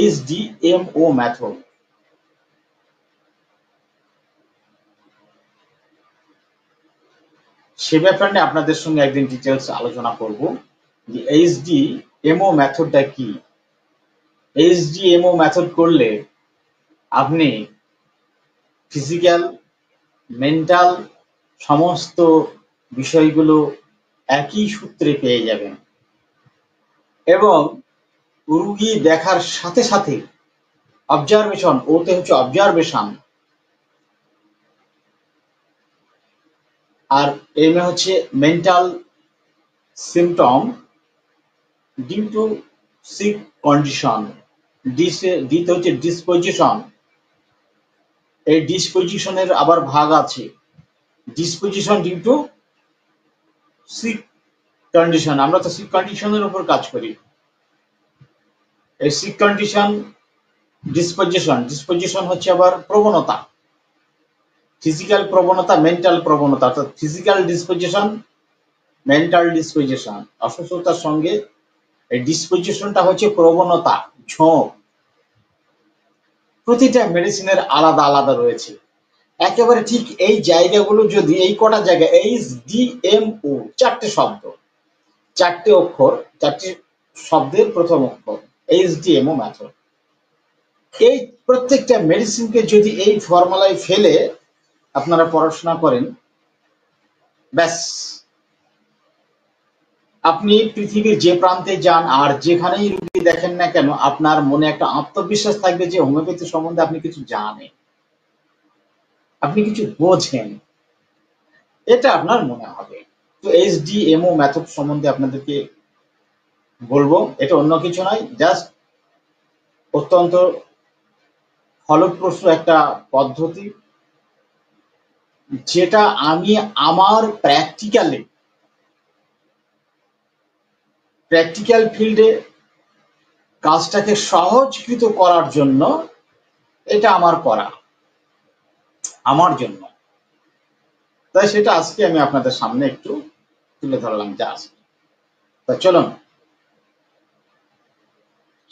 HDMO মেথড। সে ব্যাপারে নিয়ে আপনাদের সঙ্গে একদিন ডিটেলস আলোচনা করব যে HDMO মেথডটা কি। HDMO মেথড করলে আপনি ফিজিক্যাল, মেন্টাল সমস্ত বিষয়গুলো একই সূত্রে পেয়ে যাবেন, এবং রুগী দেখার সাথে সাথে অবজারভেশন, ওতে হচ্ছে অবজারভেশন, আর এম এ হচ্ছে mental symptom due to sick condition, ডিতে হচ্ছে ডিসপোজিশন। এই ডিসপোজিশনের আবার ভাগ আছে, disposition due to sick condition. আমরা তো সিক কন্ডিশনের উপর কাজ করি। এই সিক কন্ডিশন, ডিসপোজিশন হচ্ছে আবার প্রবণতা, ফিজিক্যাল প্রবণতা, মেন্টাল প্রবণতা। অর্থাৎ ফিজিক্যাল ডিসপোজিশন, মেন্টাল ডিসপোজিশন। অসুস্থতার সঙ্গে এই ডিসপোজিশনটা হচ্ছে প্রবণতা, ঝোঁক। প্রতিটা মেডিসিনের আলাদা আলাদা রয়েছে। একেবারে ঠিক এই জায়গাগুলো যদি, এই কটা জায়গা, HDMO, 4টে শব্দ, 4টে অক্ষর, 4টে শব্দের প্রথম অক্ষর, HDMO মেথড। এই প্রত্যেকটা মেডিসিনকে যদি এই ফর্মুলায় ফেলে আপনারা পড়াশোনা করেন, ব্যাস আপনি পৃথিবীর যে প্রান্তে যান আর যেখানেই রুগী দেখেন না কেন, আপনার মনে একটা আত্মবিশ্বাস থাকবে যে হোমিওপ্যাথি সম্বন্ধে আপনি কিছু জানেন, আপনি কিছু বোঝেন, এটা আপনার মনে হবে। তো HDMO মেথড সম্বন্ধে আপনাদেরকে বলবো, এটা অন্য কিছু নয়, জাস্ট অত্যন্ত ফলপ্রসূ একটা পদ্ধতি, যেটা আমি আমার প্র্যাকটিক্যাল ফিল্ডে কাজটাকে সহজকৃত করার জন্য এটা আমার করা, আমার জন্য। তাই সেটা আজকে আমি আপনাদের সামনে একটু তুলে ধরলাম জাস্ট। তা চলুন,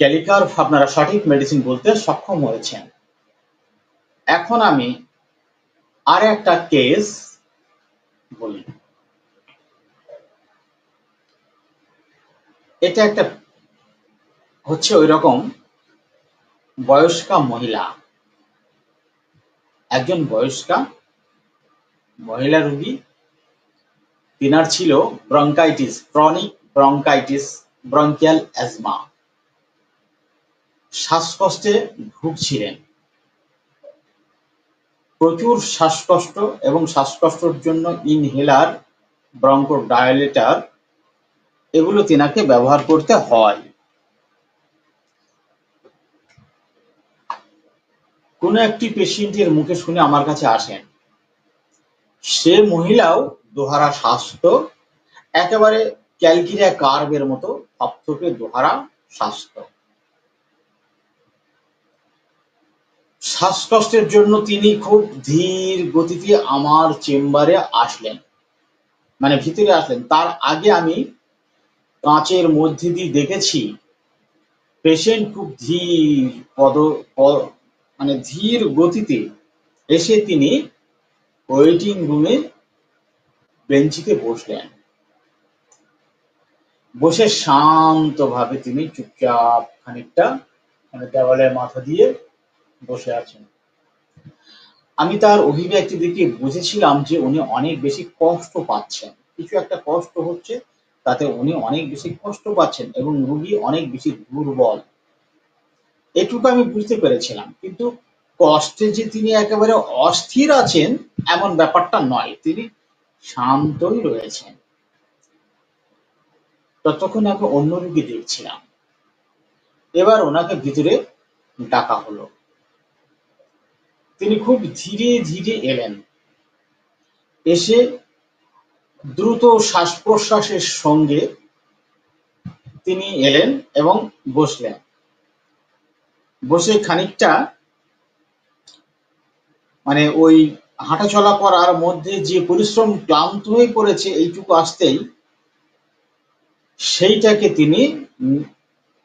ক্যালিকার্ভ আপনারা সঠিক মেডিসিন বলতে সক্ষম হয়েছেন। এখন আমি আর একটা কেস বলি। এটা একটা হচ্ছে ওই রকম বয়স্কা মহিলা, একজন বয়স্কা মহিলা রোগী, তিনার ছিল bronchitis, chronic bronchitis, bronchial asthma, শ্বাসকষ্টে ভুগছিলেন, প্রচুর শ্বাসকষ্ট এবং শ্বাসকষ্টের জন্য ইনহেলার, ব্রঙ্কোডাইলেটর এগুলো তিনাকে ব্যবহার করতে হয়। কোনো একটি পেশেন্টের মুখে শুনে আমার কাছে আসেন, সে মহিলাও দোহারা স্বাস্থ্য, একেবারে ক্যালকিরিয়া কার্ভের মতো থপথপে দোহারা স্বাস্থ্য। শ্বাসকষ্টের জন্য তিনি খুব ধীর গতিতে আমার চেম্বারে আসলেন, মানে ভিতরে আসলেন। তার আগে আমি কাঁচের মধ্যে দিয়ে দেখেছি পেশেন্ট খুব মানে ধীর গতিতে এসে তিনি ওয়েটিং রুমে বেঞ্চিতে বসলেন। বসে শান্তভাবে তিনি চুপচাপ খানিকটা মানে দেওয়ালের মাথা দিয়ে বসে আছেন। আমি তার অভিব্যক্তি দেখে বুঝেছিলাম যে উনি অনেক বেশি কষ্ট পাচ্ছেন, কিছু একটা কষ্ট হচ্ছে, তাতে উনি অনেক বেশি কষ্ট পাচ্ছেন এবং রুগী অনেক বেশি দুর্বল, এটুকু আমি বুঝতে পেরেছিলাম। কিন্তু কষ্টে যে তিনি একেবারে অস্থির আছেন এমন ব্যাপারটা নয়, তিনি শান্তই রয়েছেন। ততক্ষণ আমি অন্য রুগী দেখছিলাম। এবার ওনাকে ভিতরে ডাকা হলো। তিনি খুব ধীরে ধীরে এলেন, এসে দ্রুত শ্বাস প্রশ্বাসের সঙ্গে তিনি এলেন এবং বসলেন। বসে খানিকটা মানে ওই হাঁটাচলা করার মধ্যে যে পরিশ্রম, ক্লান্ত হয়ে পড়েছে এইটুকু আসতেই, সেইটাকে তিনি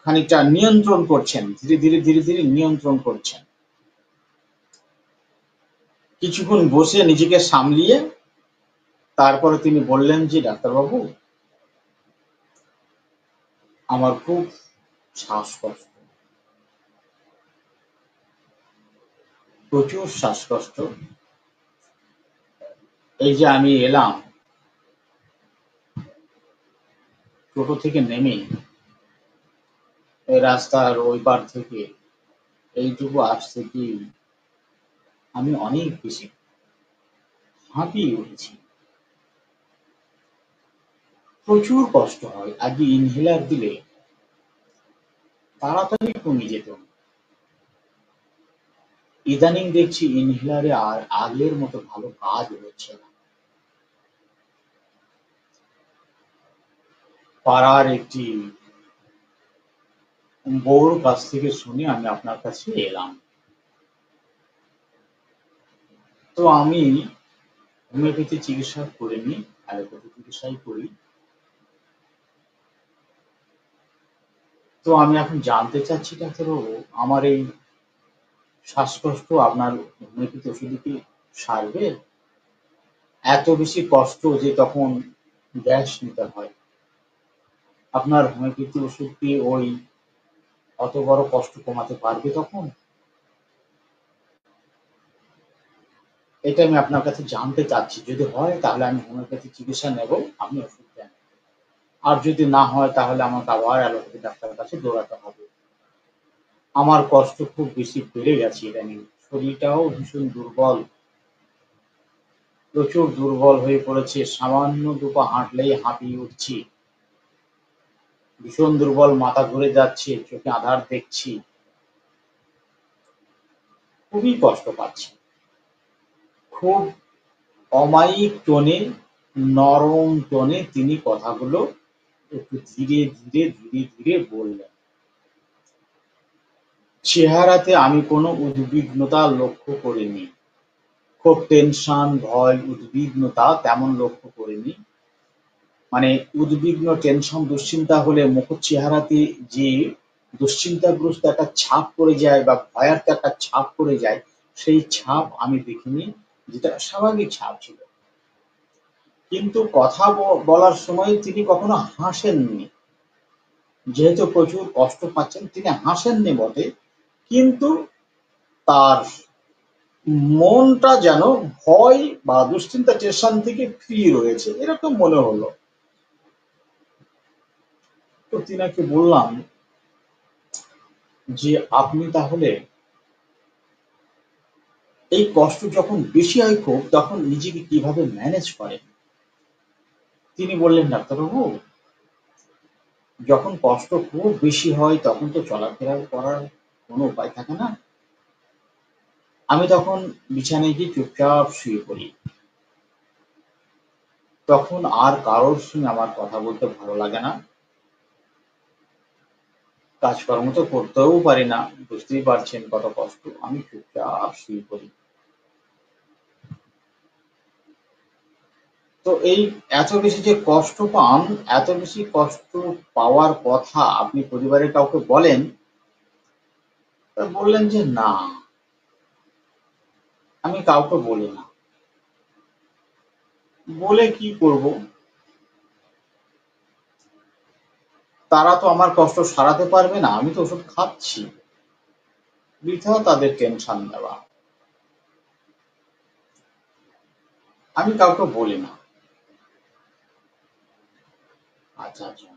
খানিকটা নিয়ন্ত্রণ করছেন, ধীরে ধীরে ধীরে ধীরে নিয়ন্ত্রণ করছেন। কিছুক্ষণ বসে নিজেকে সামলিয়ে তারপরে তিনি বললেন যে ডাক্তারবাবু, আমার খুব শ্বাসকষ্ট, প্রচুর শ্বাসকষ্ট। এই যে আমি এলাম টোটো থেকে নেমে এই রাস্তার ওই পার থেকে এইটুকু আসতে কি আমি অনেক বেশি হাঁপিয়ে উঠেছি, প্রচুর কষ্ট হয়। আগে ইনহেলার দিলে তাড়াতাড়ি কমে যেত, ইদানিং দেখছি ইনহেলারে আর আগের মতো ভালো কাজ হচ্ছে না। পাড়ার একটি বউর কাছ থেকে শুনে আমি আপনার কাছে এলাম। তো আমি হোমিওপ্যাথি চিকিৎসা করিনি, অ্যালোপ্যাথি চিকিৎসাই করি। তো আমি এখন জানতে চাচ্ছি ডাক্তারবাবু, আমার এই শ্বাসকষ্ট আপনার হোমিওপ্যাথি ওষুধে কি সারবে? এত বেশি কষ্ট যে তখন গ্যাস নিতে হয়, আপনার হোমিওপ্যাথি ওষুধ কি ওই অত বড় কষ্ট কমাতে পারবে তখন? এটা আমি আপনার কাছে জানতে চাচ্ছি। যদি হয় তাহলে আমি হোমিওপ্যাথি চিকিৎসা নেব, আপনি ওষুধ দেন। আর যদি না হয় তাহলে আমাকে আবার অ্যালোপ্যাথি ডাক্তারের কাছে দৌড়াতে হবে। আমার কষ্ট খুব বেশি বেড়ে গেছে ইদানিং। শরীরটাও ভীষণ দুর্বল, প্রচুর দুর্বল হয়ে পড়েছে। সামান্য দুপা হাঁটলেই হাঁপিয়ে উঠছি। ভীষণ দুর্বল, মাথা ঘুরে যাচ্ছে, চোখে আঁধার দেখছি। খুবই কষ্ট পাচ্ছি। খুব অমায়িক টোনে, নরম টোনে তিনি কথাগুলো একটু ধীরে ধীরে ধীরে ধীরে বললেন। চেহারাতে আমি কোনো উদ্বিগ্নতা লক্ষ্য করিনি। খুব টেনশন, ভয়, উদ্বিগ্নতা তেমন লক্ষ্য করিনি। মানে উদ্বিগ্ন, টেনশন, দুশ্চিন্তা হলে মুখের চেহারাতে যে দুশ্চিন্তাগ্রস্ত একটা ছাপ পড়ে যায় বা ভয়ার্থ একটা ছাপ পড়ে যায়, সেই ছাপ আমি দেখিনি, যেটা স্বাভাবিক ছাপ ছিল। কিন্তু কথা বলার সময় তিনি কখনো হাসেননি। যেহেতু প্রচুর কষ্ট পাচ্ছেন, তিনি হাসেননি বটে, কিন্তু তার মনটা যেন ভয় বা দুশ্চিন্তা, টেনশন থেকে ফ্রি রয়েছে, এরকম মনে হলো। তো তিনাকে বললাম যে আপনি তাহলে এই কষ্ট যখন বেশি হয় খুব, তখন নিজেকে কিভাবে ম্যানেজ করেন? তিনি বললেন, ডাক্তারবাবু, যখন কষ্ট খুব বেশি হয় তখন তো চলাফেরা করার কোনো উপায় থাকে না। আমি তখন বিছানায় গিয়ে চুপচাপ শুয়ে পড়ি। তখন আর কারোর সঙ্গে আমার কথা বলতে ভালো লাগে না। কাজকর্ম তো করতেও পারি না, বুঝতেই পারছেন কত কষ্ট। আমি চুপচাপ শুয়ে পড়ি। তো এই এত বেশি যে কষ্ট পান, এত বেশি কষ্ট পাওয়ার কথা আপনি পরিবারের কাউকে বলেন? বললেন যে না, আমি কাউকে বলি না। বলে কি করব? তারা তো আমার কষ্ট সারাতে পারবে না, আমি তো ওষুধ খাচ্ছি। বৃথা তাদের টেনশন দেওয়া। আমি কাউকে বলি না। আচ্ছা আচ্ছা।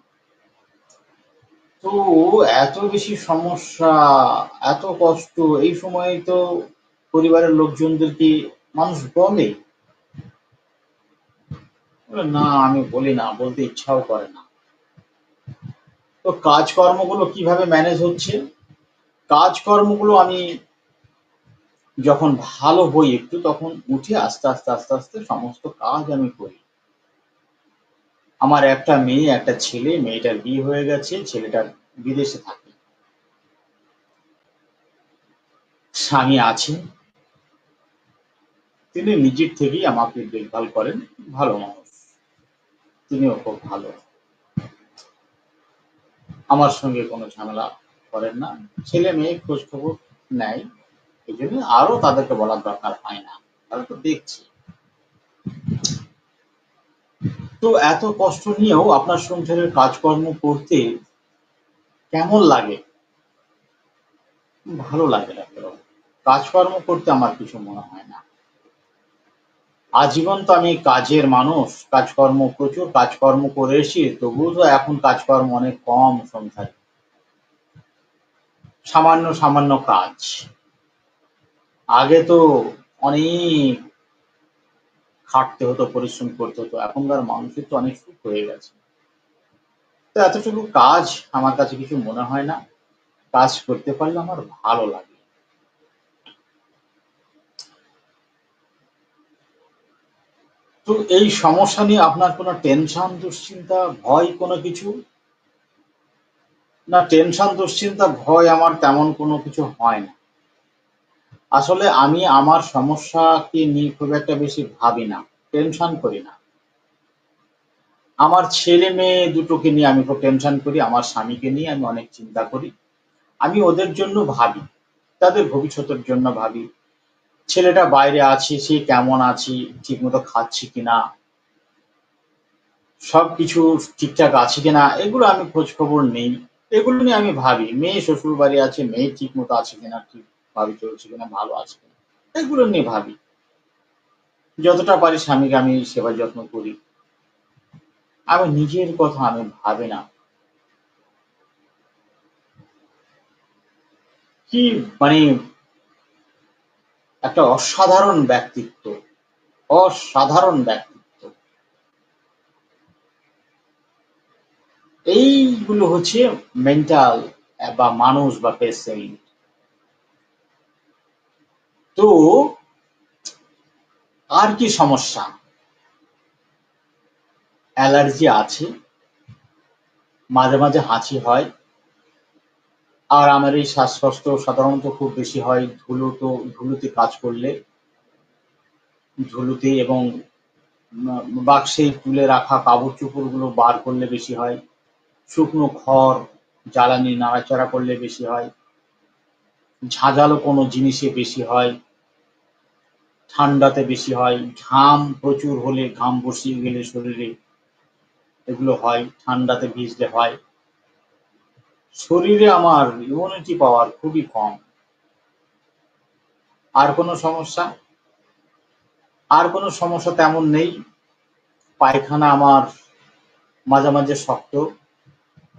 তো এত বেশি সমস্যা, এত কষ্ট, এই সময় তো পরিবারের লোকজনদেরকে মানুষ বলে? না, আমি বলি না, বলতে ইচ্ছাও করে না। তো কাজকর্মগুলো কিভাবে ম্যানেজ হচ্ছে? কাজকর্মগুলো আমি যখন ভালো হই একটু, তখন উঠে আস্তে আস্তে আস্তে আস্তে সমস্ত কাজ আমি করি। আমার একটা মেয়ে, একটা ছেলে। মেয়েটার বিয়ে হয়ে গেছে, ছেলেটার বিদেশে থাকে। স্বামী আছে, তিনি নিজের থেকেই আমাকে দেখভাল করেন। ভালো মানুষ, তিনিও খুব ভালো। আমার সঙ্গে কোনো ঝামেলা করেন না। ছেলে মেয়ে খোঁজ খবর নেয়, এই জন্য আরো তাদেরকে বলার দরকার হয় না, তারা তো দেখছি। তো এত কষ্ট নিয়েও আপনার সংসারের কাজকর্ম করতে কেমন লাগে? ভালো লাগে ডাক্তারবাবু। কাজকর্ম করতে আমার কিছু মনে হয় না। আজীবন তো আমি কাজের মানুষ, কাজকর্ম প্রচুর কাজকর্ম করে এসেছি, তবুও তো এখন কাজকর্ম অনেক কম সংসারে। সামান্য সামান্য কাজ। আগে তো অনেক খাটতে হতো, পরিশ্রম করতে হতো। এখনকার মানুষের তো অনেক সুখ হয়ে গেছে। তো এতটুকু কাজ আমার কাছে কিছু মনে হয় না। কাজ করতে পারলে আমার ভালো লাগে। তো এই সমস্যা নিয়ে আপনার কোনো টেনশন, দুশ্চিন্তা, ভয় কোনো কিছু? না, টেনশন, দুশ্চিন্তা, ভয় আমার তেমন কোনো কিছু হয় না। আসলে আমি আমার সমস্যাকে নিয়ে খুব একটা বেশি ভাবি না, টেনশন করি না। আমার ছেলে মেয়ে দুটোকে নিয়ে আমি খুব টেনশন করি, আমার স্বামীকে নিয়ে আমি অনেক চিন্তা করি। আমি ওদের জন্য ভাবি, তাদের ভবিষ্যতের জন্য ভাবি। ছেলেটা বাইরে আছে, সে কেমন আছে, ঠিকমতো খাচ্ছে কিনা, সবকিছু ঠিকঠাক আছে কিনা, এগুলো আমি খোঁজ খবর নেই। এগুলো নিয়ে আমি ভাবি। মেয়ে শ্বশুর বাড়ি আছে, মেয়ে ঠিক মতো আছে কিনা, ঠিকভাবে চলছে কিনা, ভালো আছে কিনা, এগুলো নিয়ে ভাবি। যতটা পারি স্বামীকে আমি সেবা যত্ন করি। আমি নিজের কথা আমি ভাবি না। কি মানে একটা অসাধারণ ব্যক্তিত্ব, অসাধারণ ব্যক্তিত্ব। এইগুলো হচ্ছে মেন্টাল বা মানুষ বা পেশেন্ট। তো আর কি সমস্যা? অ্যালার্জি আছে, মাঝে মাঝে হাঁচি হয়, আর আমার এই শ্বাসকষ্ট সাধারণত খুব বেশি হয় ধুলোতে কাজ করলে, ধুলোতে এবং বাক্সে তুলে রাখা কাপড় চোপড়গুলো বার করলে বেশি হয়, শুকনো খড় জ্বালানি নাড়াচাড়া করলে বেশি হয়, ঝাঁঝালো কোনো জিনিসে বেশি হয়, ঠান্ডাতে বেশি হয়, ঘাম প্রচুর হলে, ঘাম বসিয়ে গেলে শরীরে এগুলো হয়, ঠান্ডাতে ভিজলে হয়। শরীরে আমার ইমিউনিটি পাওয়ার খুবই কম। আর কোনো সমস্যা? আর কোনো সমস্যা তেমন নেই। পায়খানা আমার মাঝে মাঝে শক্ত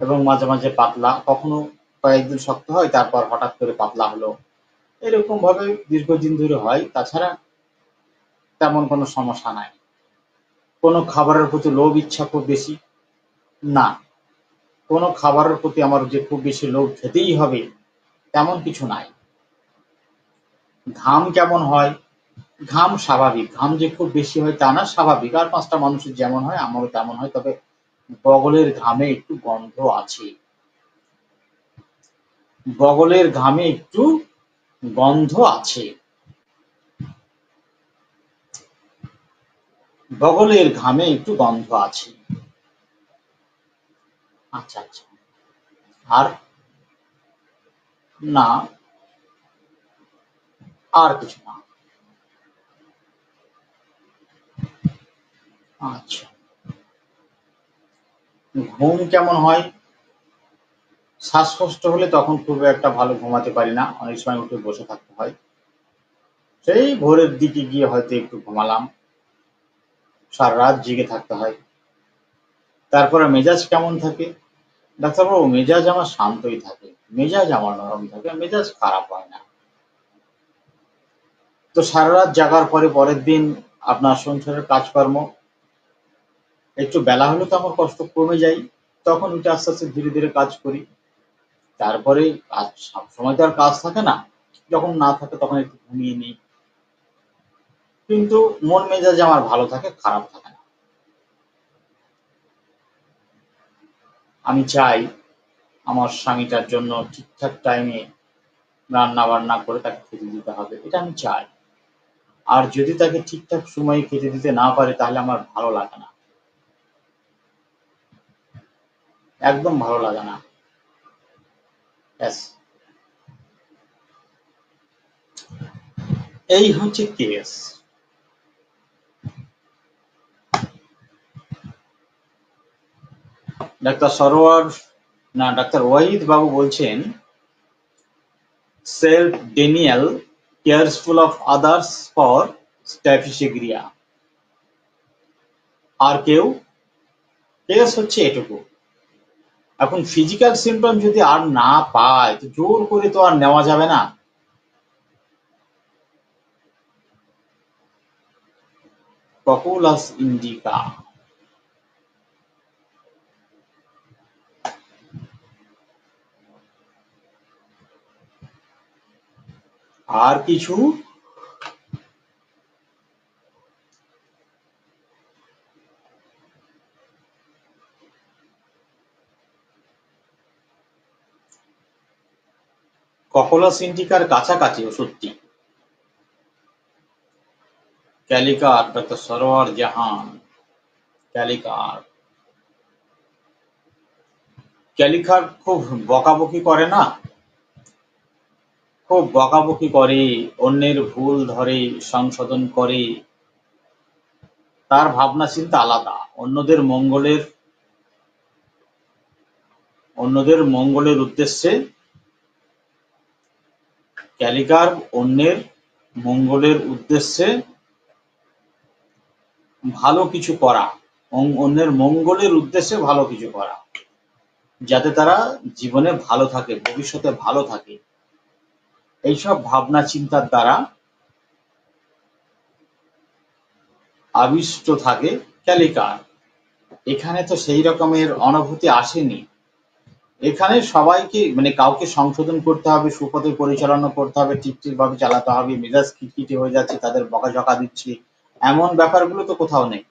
এবং মাঝে মাঝে পাতলা, কখনো কয়েকদিন শক্ত হয় তারপর হঠাৎ করে পাতলা হলো, এরকম ভাবে দীর্ঘদিন ধরে হয়। তাছাড়া তেমন কোনো সমস্যা নাই। কোনো খাবারের প্রতি লোভ ইচ্ছা খুব বেশি? না। কোনো খাবারের প্রতি আমার যে খুব বেশি লোভ খেতেই হবে তেমন কিছু নাই। ঘাম কেমন হয়? ঘাম স্বাভাবিক, ঘাম যে খুব বেশি হয় তা না, স্বাভাবিক। আর পাঁচটা মানুষের যেমন হয় আমারও তেমন হয়, তবে বগলের ঘামে একটু গন্ধ আছে। বগলের ঘামে একটু গন্ধ আছে। বগলের ঘামে একটু গন্ধ আছে। আচ্ছা আচ্ছা। আর না, আর কিছু না। আচ্ছা। ঘুম কেমন হয়? শ্বাসকষ্ট হলে তখন খুব একটা ভালো ঘুমাতে পারি না, অনেক সময় উঠে বসে থাকতে হয়। সেই ভোরের দিকে গিয়ে হয়তো একটু ঘুমালাম, সারা রাত জেগে থাকতে হয়। তারপরে মেজাজ কেমন থাকে? ডাক্তারবাবু, মেজাজ আমার শান্তই থাকে, মেজাজ আমার নরম থাকে, মেজাজ খারাপ হয় না। তো সারা রাত জাগার পরে পরের দিন আপনার সংসারের কাজকর্ম একটু বেলা হলে তো আমার কষ্ট কমে যায়, তখন উঠে আস্তে আস্তে ধীরে ধীরে কাজ করি। তারপরে কাজ সবসময় তো আর কাজ থাকে না, যখন না থাকে তখন একটু ঘুমিয়ে নিই। কিন্তু মন মেজাজ আমার ভালো থাকে, খারাপ থাকে না। আমি চাই আমার স্বামীটার জন্য ঠিকঠাক টাইমে রান্না বান্না করে তাকে খেতে দিতে হবে, এটা আমি চাই। আর যদি তাকে ঠিকঠাক সময়ে খেতে দিতে না পারে তাহলে আমার ভালো লাগে না, একদম ভালো লাগে না। ব্যাস, এই হচ্ছে কেস। ডাক্তার সরোয়ার, না, ডাক্তার ওয়াহিদ বাবু বলছেন, self denial careful of others for staphysagria. আর কেউ? কেস হচ্ছে এটুকু। এখন ফিজিক্যাল সিমটম যদি আর না পায় তো জোর করে তো আর নেওয়া যাবে না। Populous indica. আর কিছু? কপোলাস ইন্ডিকার কাছাকাছি ওষুধটি। ক্যালিকার, ডাক্তার সরোয়ার জাহান, ক্যালিকার। ক্যালিকার খুব বকাবকি করে না? খুব বকাবকি করে, অন্যের ভুল ধরে, সংশোধন করে। তার ভাবনা চিন্তা আলাদা। অন্যদের মঙ্গলের উদ্দেশ্যে ক্যালিকার অন্যের মঙ্গলের উদ্দেশ্যে ভালো কিছু করা, অন্যের মঙ্গলের উদ্দেশ্যে ভালো কিছু করা, যাতে তারা জীবনে ভালো থাকে, ভবিষ্যতে ভালো থাকে, এইসব ভাবনা চিন্তার দ্বারা আবিষ্ট থাকে ক্যালিকার। এখানে তো সেই রকমের অনুভূতি আসেনি। এখানে সবাইকে মানে কাউকে সংশোধন করতে হবে, সুপথে পরিচালনা করতে হবে, ঠিক ভাবে চালাতে হবে, মেজাজ খিটখিটে হয়ে যাচ্ছে, তাদের বকাঝকা দিচ্ছি, এমন ব্যাপারগুলো তো কোথাও নেই।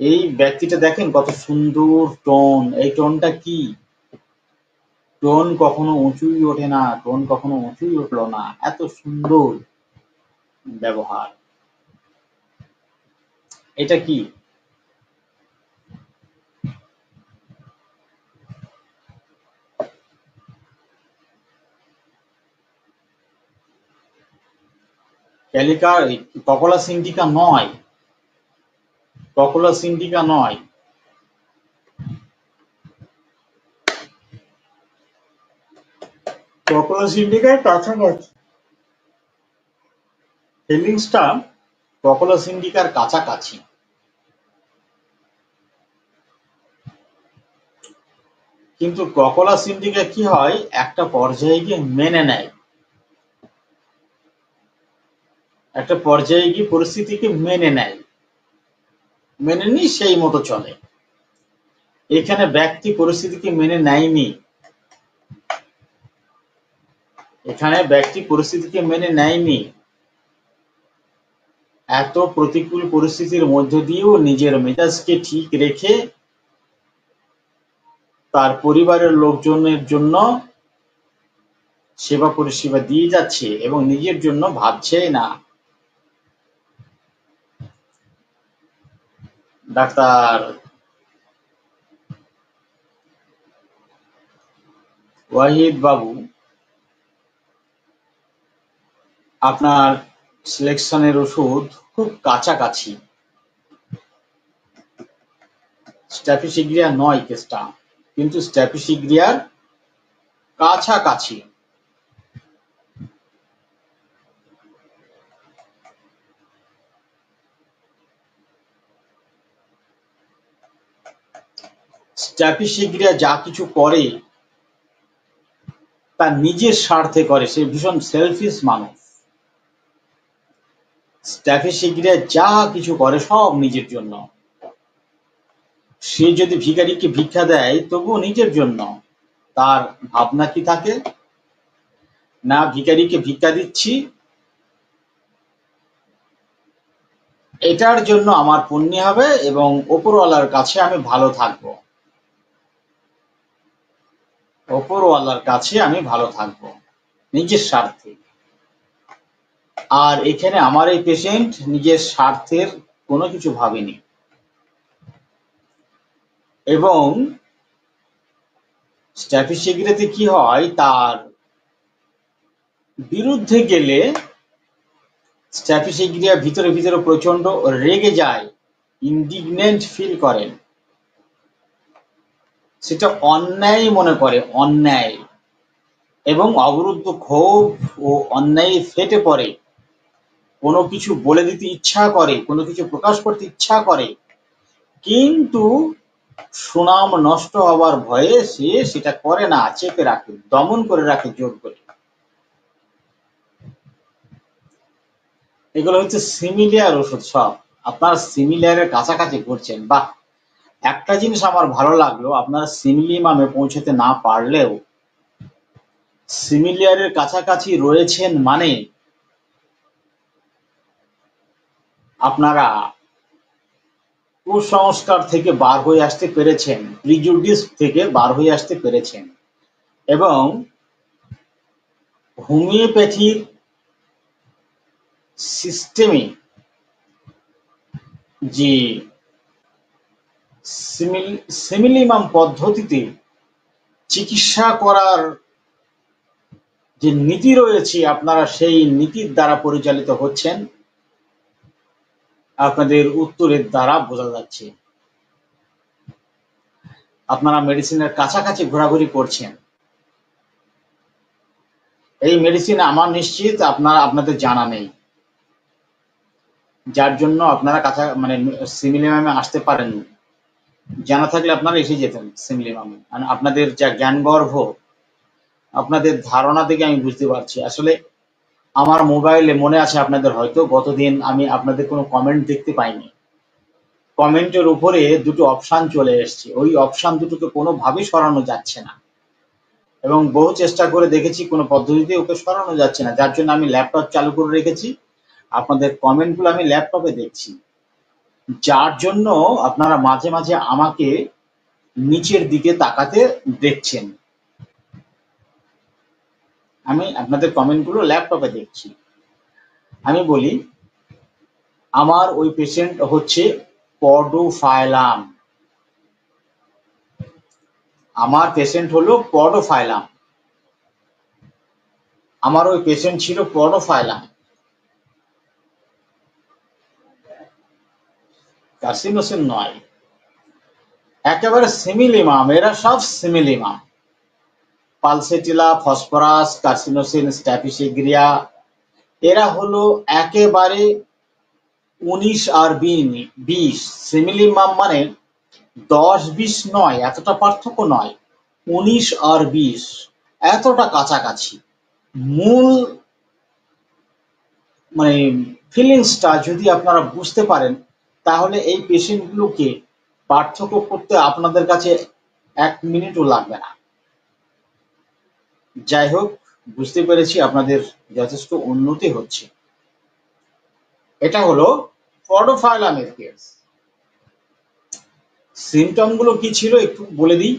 এই ব্যক্তিটা দেখেন কত সুন্দর টোন, এই টোনটা কি? টোন কখনো উঁচুই ওঠে না, টোন কখনো উঁচুই উঠলো না, এত সুন্দর ব্যবহার। এটা কি? ক্যালিকার ককলা সিন্ডিকা নয়, ককলা সিন্ডিকা নয়। ককলা সিন্ডিকার কাছাকাছি, ফিলিংসটা ককলা সিন্ডিকার কাছাকাছি। কিন্তু ককলা সিন্ডিকা কি হয়, একটা পর্যায়ে গিয়ে মেনে নেয়, একটা পর্যায়ে গিয়ে পরিস্থিতিকে মেনে নেয়, মেনে নিয়ে সেই মতো চলে। এখানে ব্যক্তি পরিস্থিতিকে মেনে নেয়নি, এখানে ব্যক্তি পরিস্থিতিকে মেনে নেয়নি। এত প্রতিকূল পরিস্থিতির মধ্য দিয়েও নিজের মেজাজকে ঠিক রেখে তার পরিবারের লোকজনের জন্য সেবা পরিষেবা দিয়ে যাচ্ছে এবং নিজের জন্য ভাবছে না। ডাক্তার ওয়াহিদ বাবু, আপনার সিলেকশনের ওষুধ খুব কাছাকাছি। স্ট্যাফিসিগ্রিয়া নয় কেসটা, কিন্তু স্ট্যাফিসিগ্রিয়ার কাছাকাছি। স্ট্যাফিসিগ্রিয়া যা কিছু করে তার নিজের স্বার্থে করে, সে ভীষণ সেলফিশ মানুষ। স্ট্যাফিসিগ্রিয়া যা কিছু করে সব নিজের জন্য। সে যদি ভিখারিকে ভিক্ষা দেয় তবুও নিজের জন্য। তার ভাবনা কি থাকে, না ভিখারিকে ভিক্ষা দিচ্ছি, এটার জন্য আমার পুণ্য হবে এবং ওপরওয়ালার কাছে আমি ভালো থাকবো, ওপরওয়ালার কাছে আমি ভালো থাকবো, নিজের স্বার্থে। আর এখানে আমার এই পেশেন্ট নিজের স্বার্থের কোনো কিছু ভাবেনি এবং স্ট্যাফিসিগ্রিয়াতে কি হয়, তার বিরুদ্ধে গেলে স্ট্যাফিসিগ্রিয়া ভিতরে ভিতরে প্রচন্ড রেগে যায়, ইন্ডিগনেন্ট ফিল করেন, সেটা অন্যায় মনে করে, অন্যায়, এবং অবরুদ্ধ ক্ষোভ ও অন্যায় ফেটে পড়ে, কোনো কিছু বলে দিতে ইচ্ছা করে, কোনো কিছু প্রকাশ করতে ইচ্ছা করে, কিন্তু সুনাম নষ্ট হবার ভয়ে সে সেটা করে না, চেপে রাখে, দমন করে রাখে জোর করে। এগুলো হচ্ছে সিমিলিয়ার ওষুধ সব। আপনারা সিমিলিয়ারের কাছাকাছি ঘুরছেন, বাহ। একটা জিনিস আমার ভালো লাগলো, আপনারা সিমিলিমামে পৌঁছতে না পারলেও সিমিলিয়ারের কাছাকাছি রয়েছেন, মানে আপনারা কুসংস্কার থেকে বার হয়ে আসতে পেরেছেন, প্রিজুডিস থেকে বার হয়ে আসতে পেরেছেন, এবং হোমিওপ্যাথির সিস্টেমে যে সিমিলিমাম পদ্ধতিতে চিকিৎসা করার যে নীতি রয়েছে, আপনারা সেই নীতির দ্বারা পরিচালিত হচ্ছেন, আপনাদের উত্তরের দ্বারা বোঝা যাচ্ছে। আপনারা মেডিসিনের কাছাকাছি ঘোরাঘুরি করছেন। এই মেডিসিন আমার নিশ্চিত আপনাদের জানা নেই। যার জন্য আপনারা কাছা মানে সিমিলিমামে আসতে পারেন। জানা থাকলে আপনারা এসে যেতেন সিমিলিমামে। আপনাদের যা জ্ঞানগর্ভ, আপনাদের ধারণা থেকে আমি বুঝতে পারছি। আসলে আমার মোবাইলে মনে আছে আপনাদের হয়তো গতদিন আমি আপনাদের কোনো কমেন্ট দেখতে পাইনি। কমেন্টের উপরে দুটো অপশান চলে এসছে, ওই অপশান দুটোকে কোনোভাবেই সরানো যাচ্ছে না, এবং বহু চেষ্টা করে দেখেছি কোনো পদ্ধতিতে ওকে সরানো যাচ্ছে না, যার জন্য আমি ল্যাপটপ চালু করে রেখেছি, আপনাদের কমেন্টগুলো আমি ল্যাপটপে দেখছি, যার জন্য আপনারা মাঝে মাঝে আমাকে নিচের দিকে তাকাতে দেখছেন। আমি আপনাদের কমেন্টগুলো ল্যাপটপে দেখছি। আমি বলি, আমার ওই পেশেন্ট হচ্ছে পডোফাইলাম। আমার পেশেন্ট হলো পডোফাইলাম। আমার ওই পেশেন্ট ছিল পডোফাইলাম, কার্সিনোসিন নয়, একেবারে সিমিলিমাম। এরা সব সিমিলিমাম। পালসেটিলা, ফসফরাস, কার্সিনোসিন, স্ট্যাফিসেগ্রিয়া, এরা হলো একেবারে 19 আর 20। সিমিলিমাম মানে 10-20 নয়, এতটা পার্থক্য নয়, 19 আর 20 এতটা কাছাকাছি। মূল মানে ফিলিংসটা যদি আপনারা বুঝতে পারেন, তাহলে এই পেশেন্টগুলোকে পার্থক্য করতে আপনাদের কাছে 1 মিনিটও লাগবে না। যাই হোক, বুঝতে পেরেছি আপনাদের যথেষ্ট উন্নতি হচ্ছে। এটা হলো পডোফাইলামের কেস। সিমটমগুলো কি ছিল একটু বলে দিই।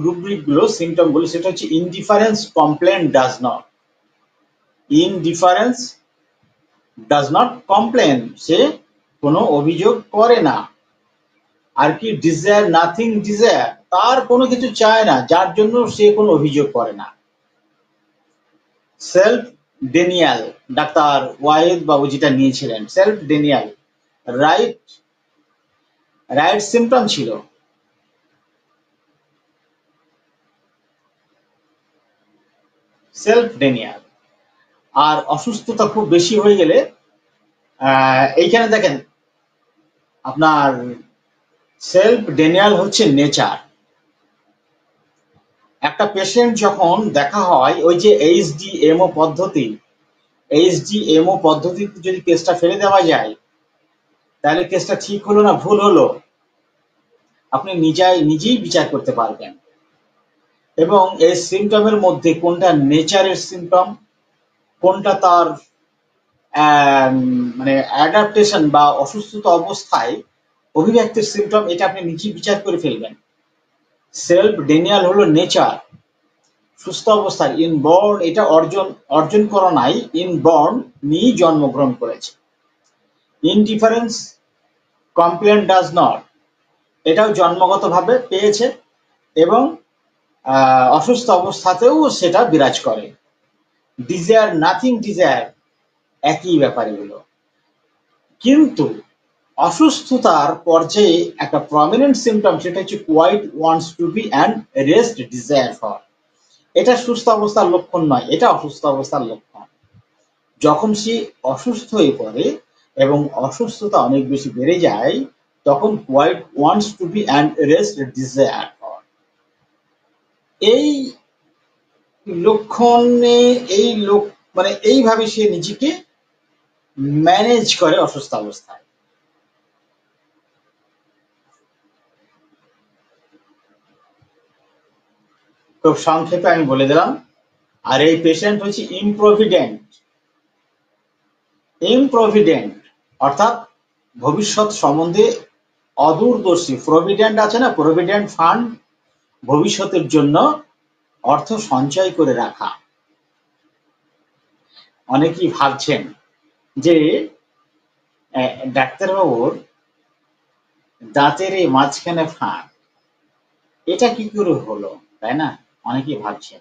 রুব্রিকগুলো, সিমটমগুলো, সেটা হচ্ছে indifference, complain, does not. Indifference, does not complain, সে কোনো অভিযোগ করে না। আর কি ডিজায়ার, নাথিং ডিজায়ার, তার কোনো কিছু চায় না, যার জন্য সে কোনো অভিযোগ করে না। Self Daniel, doctor Wahid babu যেটা নিয়েছিলেন, self denial, right right symptom ছিল। Self denial. আর অসুস্থতা খুব বেশি হয়ে গেলে এইখানে দেখেন, আপনার সেলফ ডেনিয়াল হচ্ছে নেচার। একটা পেশেন্ট যখন দেখা হয়, ওই যে এইচডিএমও পদ্ধতি, এইচডিএমও পদ্ধতিতে যদি কেসটা ফেলে দেওয়া যায়, তাহলে কেসটা ঠিক হলো না ভুল হলো আপনি নিজেই বিচার করতে পারবেন। এবং এই সিমটমের মধ্যে কোনটা নেচারের সিমটম, কোনটা তার মানে অ্যাডাপ্টেশন বা অসুস্থতা অবস্থায় অভিব্যক্তির সিমটম, এটা আপনি নিজেই বিচার করে ফেলবেন। সেলফ ডেনিয়াল হলো নেচার, সুস্থ অবস্থায়, ইনবর্ন, এটা অর্জন করা নাই, ইনবর্ন নিয়েই জন্মগ্রহণ করেছে। ইনডিফারেন্স, কমপ্লেন, ডাজ নট, এটাও জন্মগতভাবে পেয়েছে এবং অসুস্থ অবস্থাতেও সেটা বিরাজ করে। ডিজায়ার, নাথিং ডিজায়ার, একই ব্যাপার এগুলো। কিন্তু অসুস্থতার পর্যায়ে একটা প্রমিনেন্ট সিমটম, সেটা হচ্ছে quiet wants to be and rest desire for. এটা সুস্থ অবস্থার লক্ষণ নয়, এটা অসুস্থ অবস্থার লক্ষণ। যখন সে অসুস্থ হয়ে পড়ে এবং অসুস্থতা অনেক বেশি বেড়ে যায়, তখন quiet wants to be and rest desire for, এই লক্ষণে, এই লোক মানে এইভাবে সে নিজেকে ম্যানেজ করে অসুস্থ অবস্থায়। খুব সংক্ষেপে আমি বলে দিলাম। আর এই পেশেন্ট হচ্ছে ইমপ্রভিডেন্ট। ইমপ্রভিডেন্ট অর্থাৎ ভবিষ্যৎ সম্বন্ধে অদূরদর্শী। প্রভিডেন্ট আছে না, প্রভিডেন্ট ফান্ড, ভবিষ্যতের জন্য অর্থ সঞ্চয় করে রাখা। অনেকেই ভাবছেন যে ডাক্তারবাবুর দাঁতের এই মাঝখানে ফাঁক, এটা কি করে হলো, তাই না? অনেকেই ভাবছেন।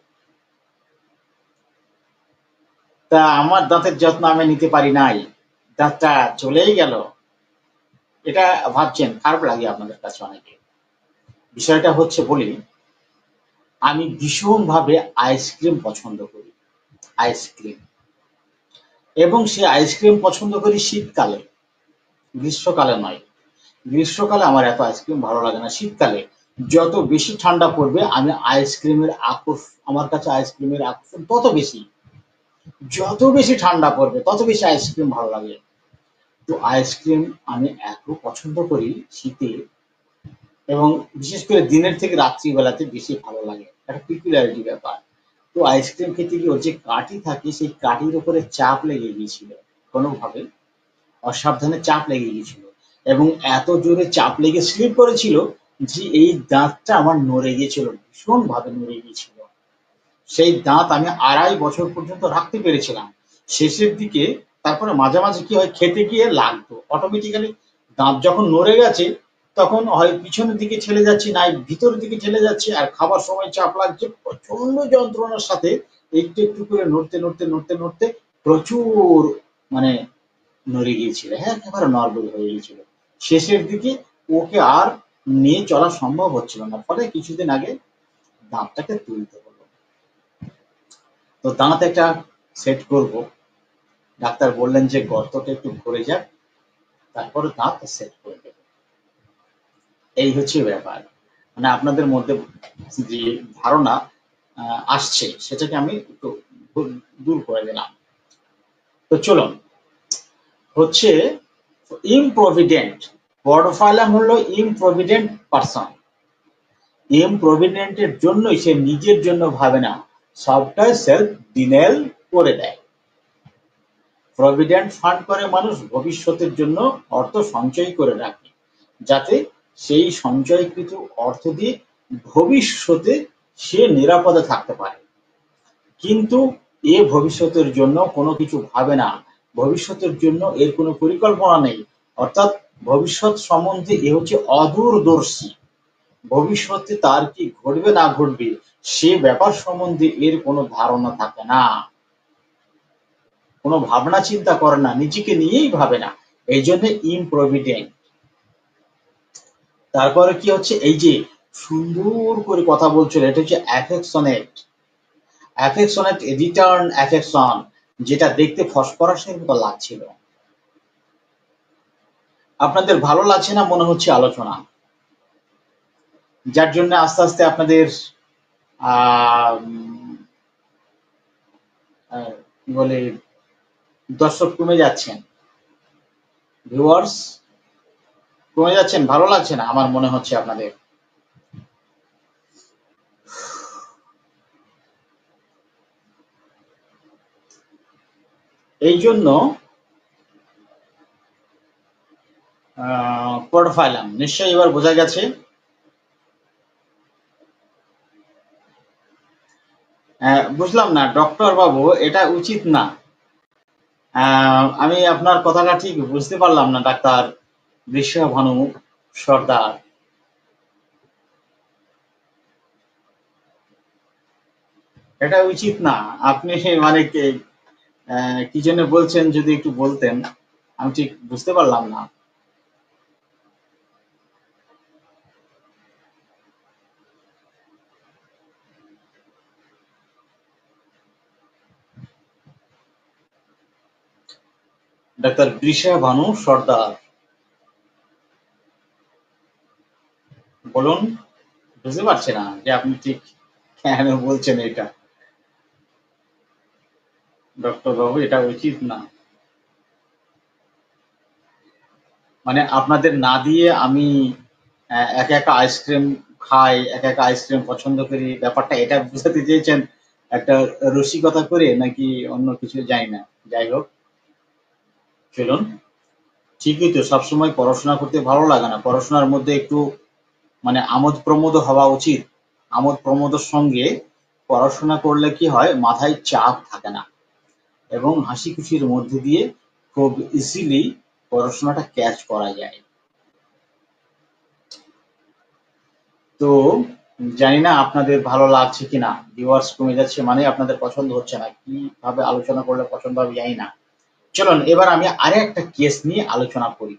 তা আমার দাঁতের যত্ন আমি নিতে পারি নাই, দাঁতটা চলেই গেল, এটা ভাবছেন, খারাপ লাগে আপনাদের কাছে অনেকে। বিষয়টা হচ্ছে, বলি, আমি ভীষণভাবে আইসক্রিম পছন্দ করি। আইসক্রিম, এবং সে আইসক্রিম পছন্দ করি শীতকালে, গ্রীষ্মকালে নয়। গ্রীষ্মকালে আমার এত আইসক্রিম ভালো লাগে না। শীতকালে যত বেশি ঠান্ডা পড়বে আমি আইসক্রিমের আকর্ষণ, আমার কাছে আইসক্রিমের আকর্ষণ তত বেশি। যত বেশি ঠান্ডা পড়বে তত বেশি আইসক্রিম ভালো লাগে। তো আইসক্রিম আমি এত পছন্দ করি শীতে, এবং বিশেষ করে দিনের থেকে রাত্রিবেলাতে বেশি ভালো লাগে, একটা পিকুলারিটি ব্যাপার। তো আইসক্রিম খেতে গিয়ে ওর যে কাঠি থাকে সেই কাঠির উপরে চাপ লেগে গিয়েছিল, কোনোভাবে অসাবধানে চাপ লেগে গিয়েছিল, এবং এত জোরে চাপ লেগে স্লিপ করেছিল যে এই দাঁতটা আমার নড়ে গিয়েছিল, ভীষণ ভাবে নড়ে গিয়েছিল। সেই দাঁত আমি ২.৫ বছর পর্যন্ত রাখতে পেরেছিলাম। শেষের দিকে তারপরে মাঝে মাঝে কি হয়, খেতে গিয়ে লাগতো অটোমেটিক্যালি। দাঁত যখন নড়ে গেছে তখন হয় পিছনের দিকে ঠেলে যাচ্ছি, নাই ভিতরের দিকে ঠেলে যাচ্ছে, আর খাবার সময় চাপ লাগছে প্রচন্ড যন্ত্রণার সাথে। একটু একটু করে নড়তে নড়তে নড়তে নড়তে প্রচুর মানে নড়ে গিয়েছিল, হ্যাঁ একেবারে নড়বড়ে হয়ে গিয়েছিল। শেষের দিকে ওকে আর নিয়ে চলা সম্ভব হচ্ছিল না, ফলে কিছুদিন আগে দাঁতটাকে তুলতে হলো। তো দাঁত একটা সেট করব, ডাক্তার বললেন যে গর্তটা একটু ভরে যাক, তারপরে দাঁত সেট করে দেবো। এই হচ্ছে ব্যাপার। মানে আপনাদের মধ্যে যে ধারণা আসছে সেটাকে আমি একটু দূর করে দিলাম। তো চলুন, হচ্ছে ইমপ্রভিডেন্ট, পডোফাইলাম হলো ইমপ্রভিডেন্ট পারসন। ইমপ্রভিডেন্টের জন্যই সে নিজের জন্য ভাবে না, সবটাই সেলফ ডিনায়াল করে দেয়। প্রভিডেন্ট ফান্ড করে মানুষ ভবিষ্যতের জন্য অর্থ সঞ্চয় করে রাখে, যাতে সেই সঞ্চয়কৃত অর্থ দিয়ে ভবিষ্যতে সে নিরাপদে থাকতে পারে। কিন্তু এ ভবিষ্যতের জন্য কোনো কিছু ভাবে না, ভবিষ্যতের জন্য এর কোনো পরিকল্পনা নেই। অর্থাৎ ভবিষ্যৎ সম্বন্ধে এ হচ্ছে অদূরদর্শী। ভবিষ্যতে তার কি ঘটবে না ঘটবে সে ব্যাপার সম্বন্ধে এর কোনো ধারণা থাকে না, কোনো ভাবনা চিন্তা করে না, নিজেকে নিয়েই ভাবে না, এই জন্য ইমপ্রভিডেন্ট। তারপরে কি হচ্ছে, এই যে সুন্দর করে কথা বলছিল, এটা হচ্ছে অ্যাফেকশনেট, অ্যাফেকশনেট রিটার্ন অ্যাফেকশন, যেটা দেখতে ফসফরাসের মতো লাগছিল। আপনাদের ভালো লাগছে না মনে হচ্ছে আলোচনা, যার জন্য আস্তে আস্তে আপনাদের আহ কি বলে দর্শক কমে যাচ্ছেন, ভিউয়ার্স কমে যাচ্ছেন, ভালো লাগছে না আমার মনে হচ্ছে আপনাদের। এই জন্য পড়ফাইলাম নিশ্চয়ই এবার বোঝা গেছে। বুঝলাম না ডক্টর বাবু, এটা উচিত না। আমি আপনার কথাটা ঠিক বুঝতে পারলাম না ডাক্তার বৃষভানু সর্দার। এটা উচিত না। আপনি মানে কি জন্য বলছেন যদি একটু বলতেন, আমি ঠিক বুঝতে পারলাম না। ডাক্তার বৃষভানু সর্দার, বলুন। বুঝতে পারছি না যে আপনি ঠিক কেন বলছেন এটা। ডক্টর বাবু এটা উচিত না। মানে আপনাদের না দিয়ে আমি একা একা আইসক্রিম খাই, একা একা আইসক্রিম পছন্দ করি, ব্যাপারটা এটা বুঝাতে চেয়েছেন একটা রসিকতা করে, নাকি অন্য কিছু জানি না। যাই হোক, চলুন। ঠিকই তো, সবসময় পড়াশোনা করতে ভালো লাগে না, পড়াশোনার মধ্যে একটু মানে আমোদ প্রমোদ হওয়া উচিত। আমোদ প্রমোদের সঙ্গে পড়াশোনা করলে কি হয়, মাথায় চাপ থাকে না, এবং হাসি খুশির মধ্যে দিয়ে খুব ইজিলি পড়াশোনাটা ক্যাচ করা যায়। তো জানি না আপনাদের ভালো লাগছে কিনা, ভিউয়ার্স কমে যাচ্ছে মানে আপনাদের পছন্দ হচ্ছে না, কিভাবে আলোচনা করলে পছন্দ হবে জানি না। চলুন এবার আমি আরে একটা কেস নিয়ে আলোচনা করি।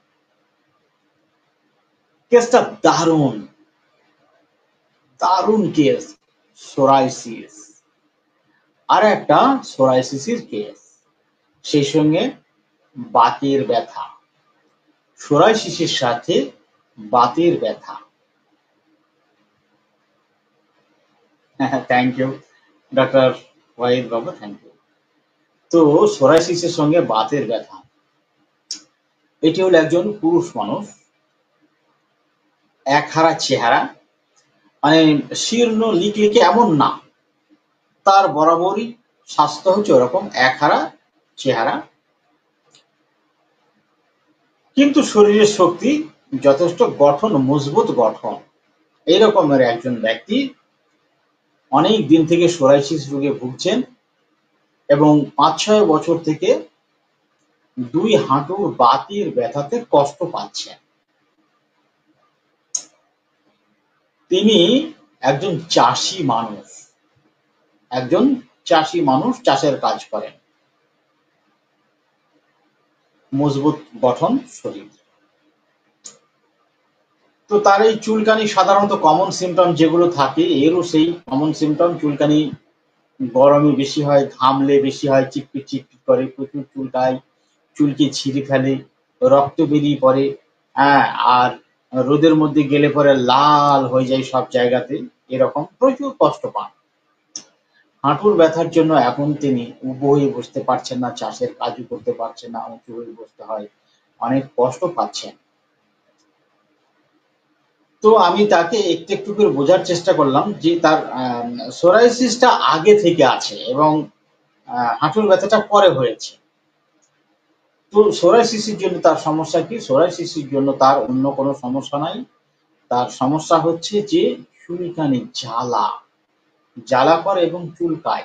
কেসটা দারুণ, দারুণ কেস, সোরাইসিস। আর একটা সোরাইসিসের কেস। সেই সঙ্গে বাতের ব্যথা, সোরাইসিসের সাথে বাতের ব্যথা। Thank you doctor Wahid Babu, thank you. তো সোরাইসিসের সঙ্গে বাতের ব্যথা, এটি হলো একজন পুরুষ মানুষ, একহারা চেহারা, মানে শীর্ণ লিকলিকে এমন না, তার বরাবরই স্বাস্থ্য হচ্ছে ওরকম একহারা চেহারা, কিন্তু শরীরের শক্তি যথেষ্ট গঠন, মজবুত গঠন। এইরকমের একজন ব্যক্তি অনেক দিন থেকে সোরাইসিস রোগে ভুগছেন এবং ৫-৬ বছর থেকে দুই হাঁটুর বাতের ব্যথাতে কষ্ট পাচ্ছেন। তিনি একজন চাষি মানুষ, চাষের কাজ করেন, মজবুত গঠন শরীর। তো তার এই চুলকানি সাধারণত কমন সিমটম যেগুলো থাকে, এরও সেই কমন সিমটম। চুলকানি গরমে বেশি হয়, ঘামলে বেশি হয়, চিটপিট চিটপিট করে, প্রচুর চুলকায়, চুলকে ছিঁড়ে ফেলে, রক্ত বেরিয়ে পড়ে, হ্যাঁ, আর রোদের মধ্যে গেলে পরে লাল হয়ে যায় সব জায়গাতে, এরকম প্রচুর কষ্ট পান। হাঁটুর ব্যথার জন্য এখন তিনি উবু হয়ে বসতে পারছেন না, চাষের কাজও করতে পারছেন না, উঁচু হয়ে বসতে হয়, অনেক কষ্ট পাচ্ছেন। তো আমি তাকে একটু একটু করে বোঝার চেষ্টা করলাম যে তার সোরাইসিসটা আগে থেকে আছে এবং হাঁটুর ব্যথাটা পরে হয়েছে। তো সোরাইসিসের জন্য তার সমস্যা কি? সোরাইসিসের জন্য তার অন্য কোনো সমস্যা নাই। তার সমস্যা হচ্ছে যে চুলকানি, জ্বালা করে এবং চুলকায়,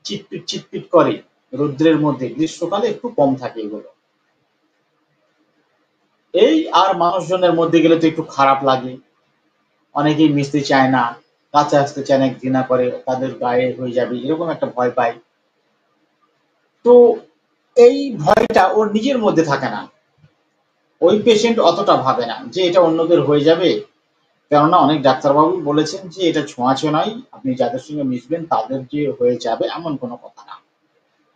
চিটপিট চিটপিট করে রৌদ্রের মধ্যে। গ্রীষ্মকালে একটু কম থাকে এগুলো। এই আর মানুষজনের মধ্যে গেলে তো একটু খারাপ লাগে, অনেকেই মিশতে চায় না, কাছে আসতে চায় না, ঘৃণা করে, তাদের গায়ে হয়ে যাবে এরকম একটা ভয় পায়। তো এই ভয়টা ওর নিজের মধ্যে থাকে না, ওই পেশেন্ট অতটা ভাবে না যে এটা অন্যদের হয়ে যাবে, কেননা অনেক ডাক্তারবাবু বলেছেন যে এটা ছোঁয়াচে নয়, আপনি যাদের সঙ্গে মিশবেন তাদের যে হয়ে যাবে এমন কোনো কথা না।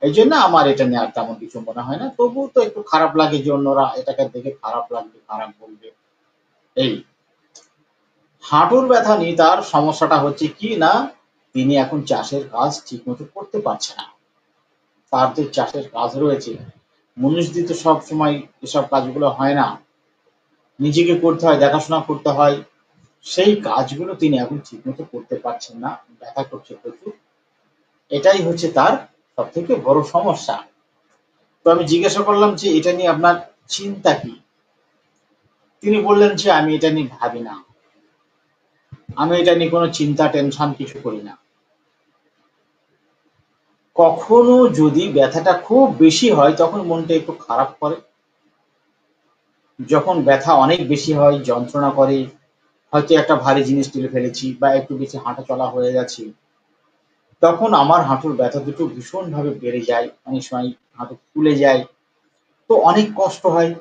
এই জন্য আমার এটা নিয়ে আর তেমন কিছু মনে হয় না। তবুও তো একটু খারাপ লাগে যে অন্যরা এটাকে দেখে খারাপ লাগবে, খারাপ বলবে। এই হাঁটুর ব্যথা নিয়ে তার সমস্যাটা হচ্ছে কি না, তিনি এখন চাষের কাজ ঠিক মতো করতে পারছে না। তার যে চাষের কাজ রয়েছে, মুনিশ দিয়ে তো সব সময় এসব কাজগুলো হয় না, নিজেকে করতে হয়, দেখাশোনা করতে হয়, সেই কাজগুলো তিনি এখন ঠিক মতো করতে পারছেন না, ব্যথা করছে প্রচুর। এটাই হচ্ছে তার সব থেকে বড় সমস্যা। তো আমি জিজ্ঞাসা করলাম যে এটা নিয়ে আপনার চিন্তা কি? তিনি বললেন যে আমি এটা নিয়ে ভাবি না, আমি এটা নিয়ে কোনো চিন্তা টেনশন কিছু করি না। কখনো যদি ব্যথাটা খুব বেশি হয় তখন মনটা একটু খারাপ করে, যখন ব্যথা অনেক বেশি হয়, যন্ত্রণা করে, হয়তো একটা ভারী জিনিস তুলে ফেলেছি বা একটু বেশি হাঁটা চলা হয়ে গেছে, তখন আমার হাঁটুর ব্যথা দুটো ভীষণভাবে বেড়ে যায়, অনেক সময় হাঁটু ফুলে যায়, তো অনেক কষ্ট হয়।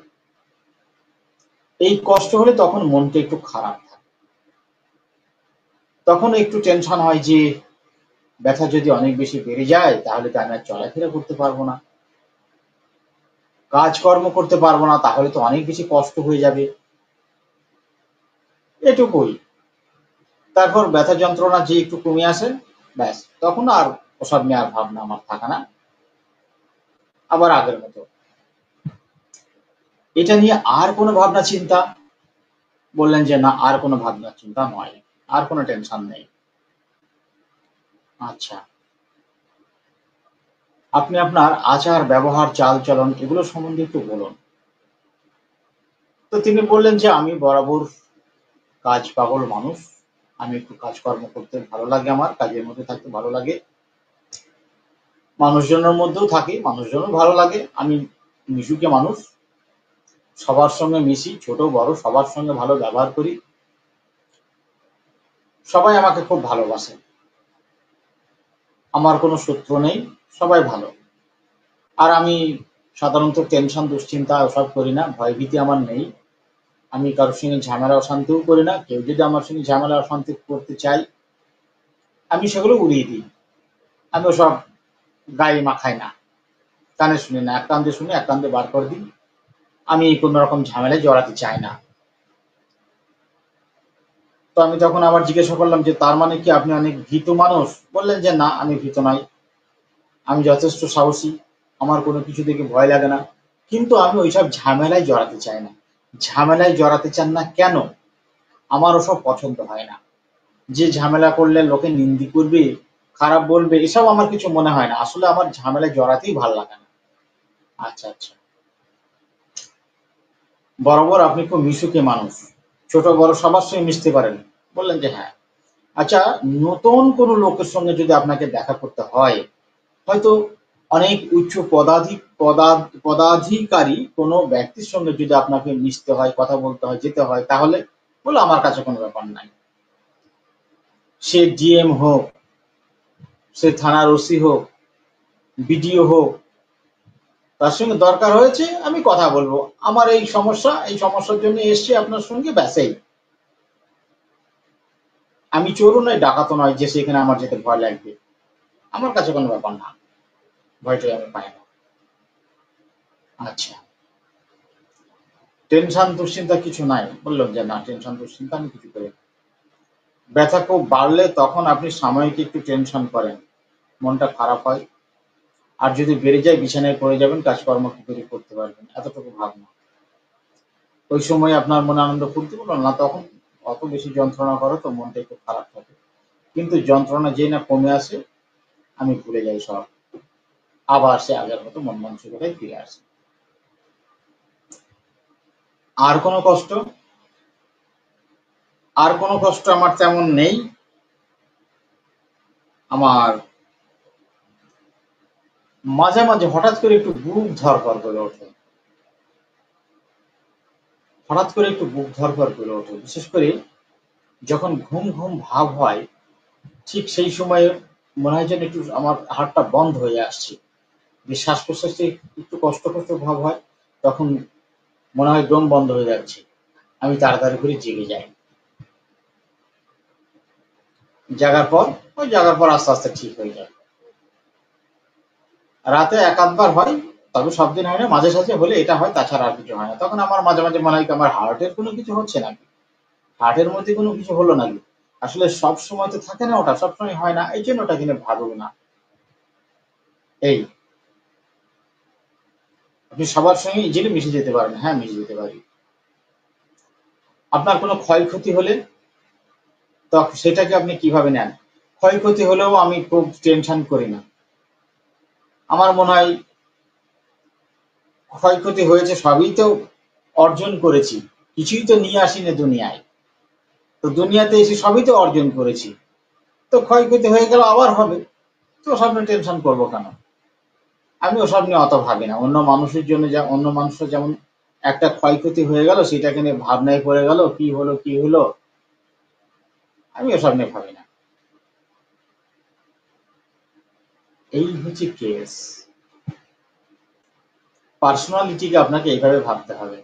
এই কষ্ট হলে তখন মনটা একটু খারাপ থাকে, তখন একটু টেনশন হয় যে ব্যথা যদি অনেক বেশি বেড়ে যায় তাহলে তো আমি আর চলাফেরা করতে পারবো না, কাজকর্ম করতে পারবো না, তাহলে তো অনেক বেশি কষ্ট হয়ে যাবে, এটুকুই। তারপর ব্যথা যন্ত্রণা যে একটু কমে আসে, ব্যাস, তখন আর ওসব নিয়ে আর ভাবনা আমার থাকে না, আবার আগের মতো। এটা নিয়ে আর কোনো ভাবনা চিন্তা? বললেন যে না, আর কোনো ভাবনা চিন্তা নয়, আর কোনো টেনশন নেই। আচ্ছা, আপনি আপনার আচার ব্যবহার চাল চলন এগুলো সম্বন্ধে একটু বলুন। তো তিনি বললেন যে আমি বরাবর কাজ পাগল মানুষ, আমি একটু কাজকর্ম করতে ভালো লাগে, আমার কাজের মধ্যে থাকতে ভালো লাগে, মানুষজনের মধ্যেও থাকি, মানুষজনও ভালো লাগে, আমি মিশুকে মানুষ, সবার সঙ্গে মিশি, ছোট বড় সবার সঙ্গে ভালো ব্যবহার করি, সবাই আমাকে খুব ভালোবাসে, আমার কোনো শত্রু নেই, সবাই ভালো। আর আমি সাধারণত টেনশন দুশ্চিন্তা ওসব করি না, ভয়ভীতি আমার নেই, আমি কারোর সঙ্গে ঝামেলা অশান্তিও করি না, কেউ যদি আমার সঙ্গে ঝামেলা অশান্তি করতে চাই আমি সেগুলো উড়িয়ে দিই, আমি ওসব গায়ে মাখাই না। কানে শুনি না, এক কান দিয়ে শুনি, এক কান দিয়ে বার করে দিই। আমি কোনো রকম ঝামেলায় জড়াতে চাই না। তো আমি তখন আবার জিজ্ঞাসা করলাম যে তার মানে কি আপনি অনেক ভীতু মানুষ? বললেন যে না, আমি ভীত নই, আমি যথেষ্ট সাহসী, আমার কোনো কিছু দেখে ভয় লাগে না, কিন্তু আমি ওইসব ঝামেলায় জড়াতে চাই না। ঝামেলায় জড়াতে চান না কেন? আমার ওসব পছন্দ হয় না। যে ঝামেলা করলে লোকে নিন্দি করবে, খারাপ বলবে, এসব আমার কিছু মনে হয় না। আসলে আমার ঝামেলায় জড়াতেই ভালো লাগে না। আচ্ছা আচ্ছা, বরাবর আপনি খুব মিশুকে মানুষ, ছোট বড় সবার সঙ্গে মিশতে পারেন। বললেন যে হ্যাঁ। আচ্ছা, নতুন কোনো লোকের সঙ্গে যদি আপনাকে দেখা করতে হয়, হয়তো অনেক উচ্চ পদাধিকারী কোনো ব্যক্তির সঙ্গে যদি আপনাকে মিশতে হয়, কথা বলতে হয়, যেতে হয়, তাহলে বলে আমার কাছে কোনো ব্যাপার নাই। সে ডিএম হোক, সে থানার ওসি হোক, বিডিও হোক, তার সঙ্গে দরকার হয়েছে আমি কথা বলবো। আমার এই সমস্যা, এই সমস্যার জন্য এসছি আপনার সঙ্গে, ব্যাসেই। আমি চোরও নয়, ডাকাতও নয় যে সেখানে আমার যেতে ভয় লাগবে। আমার কাছে কোনো ব্যাপার না, ভয়টাই আমি পাই না। আচ্ছা, টেনশন দুশ্চিন্তা কিছু নাই? বললাম যে না, টেনশন দুশ্চিন্তা আমি কিছু করি না। ব্যথা খুব বাড়লে তখন আপনি সাময়িক একটু টেনশন করেন, মনটা খারাপ হয়। আর যদি বেড়ে যায় বিছানায় পড়ে যাবেন, কাজকর্ম কি করে করতে পারবেন, এতটুকু ভাবনা। ওই সময় আপনার মনে আনন্দ ফুর্তি বলো না, তখন অত বেশি যন্ত্রণা করে তো মনটা একটু খারাপ থাকে। কিন্তু যন্ত্রণা যেই না কমে আসে, আমি ভুলে যাই সব, আবার সে আগের মতো মন মানসিকতায় ফিরে আসে। আর কোনো কষ্ট, আর কোনো কষ্ট আমার তেমন নেই। আমার মাঝে মাঝে হঠাৎ করে একটু বুক ধড়ফড় করে ওঠে, হঠাৎ করে একটু বুক ধড়ফড় করে ওঠে, বিশেষ করে যখন ঘুম ঘুম ভাব হয়, ঠিক সেই সময়ে মনে হয় যেন একটু আমার হাড়টা বন্ধ হয়ে আসছে, যে শ্বাস প্রশ্বাসে একটু কষ্ট কষ্ট ভাব হয়, তখন মনে হয় দম বন্ধ হয়ে যাচ্ছে। আমি তাড়াতাড়ি করে জেগে যাই। জাগার পর আস্তে আস্তে ঠিক হয়ে যায়। রাতে এক আধবার হয়, তবে সব দিন হয় না, মাঝে সাঝে হলে এটা হয়, তাছাড়া আর কিছু হয় না। তখন আমার মাঝে মাঝে মনে হয় কি আমার হার্টের কোনো কিছু হচ্ছে নাকি, হার্টের মধ্যে কোনো কিছু হলো নাকি। আসলে সব সময় তো থাকে না, ওটা সবসময় হয় না, এই জন্য ওটা কিনে ভাববো না। এই, আপনি সবার সঙ্গে ইজিলি মিশে যেতে পারেন? হ্যাঁ, মিশে যেতে পারি। আপনার কোনো ক্ষয়ক্ষতি হলে তো সেটাকে আপনি কিভাবে নেন? ক্ষয়ক্ষতি হলেও আমি খুব টেনশন করি না। আমার মনে হয় ক্ষয়ক্ষতি হয়েছে, সবই তো অর্জন করেছি, কিছুই তো নিয়ে আসিনি দুনিয়ায়। তো দুনিয়াতে এসে সবই তো অর্জন করেছি। তো ক্ষয়ক্ষতি হয়ে গেল, আবার হবে, তো ওসব নিয়ে টেনশন করবো কেন? আমি ওসব নিয়ে অত ভাবি না। অন্য মানুষের জন্য, যা অন্য মানুষের যেমন একটা ক্ষয়ক্ষতি হয়ে গেল, সেটাকে নিয়ে ভাবনায় পড়ে গেল, কি হলো কি হলো, আমি ওসব নিয়ে ভাবি না। এই হচ্ছে কেস। পার্সোনালিটিকে আপনাকে এইভাবে ভাবতে হবে।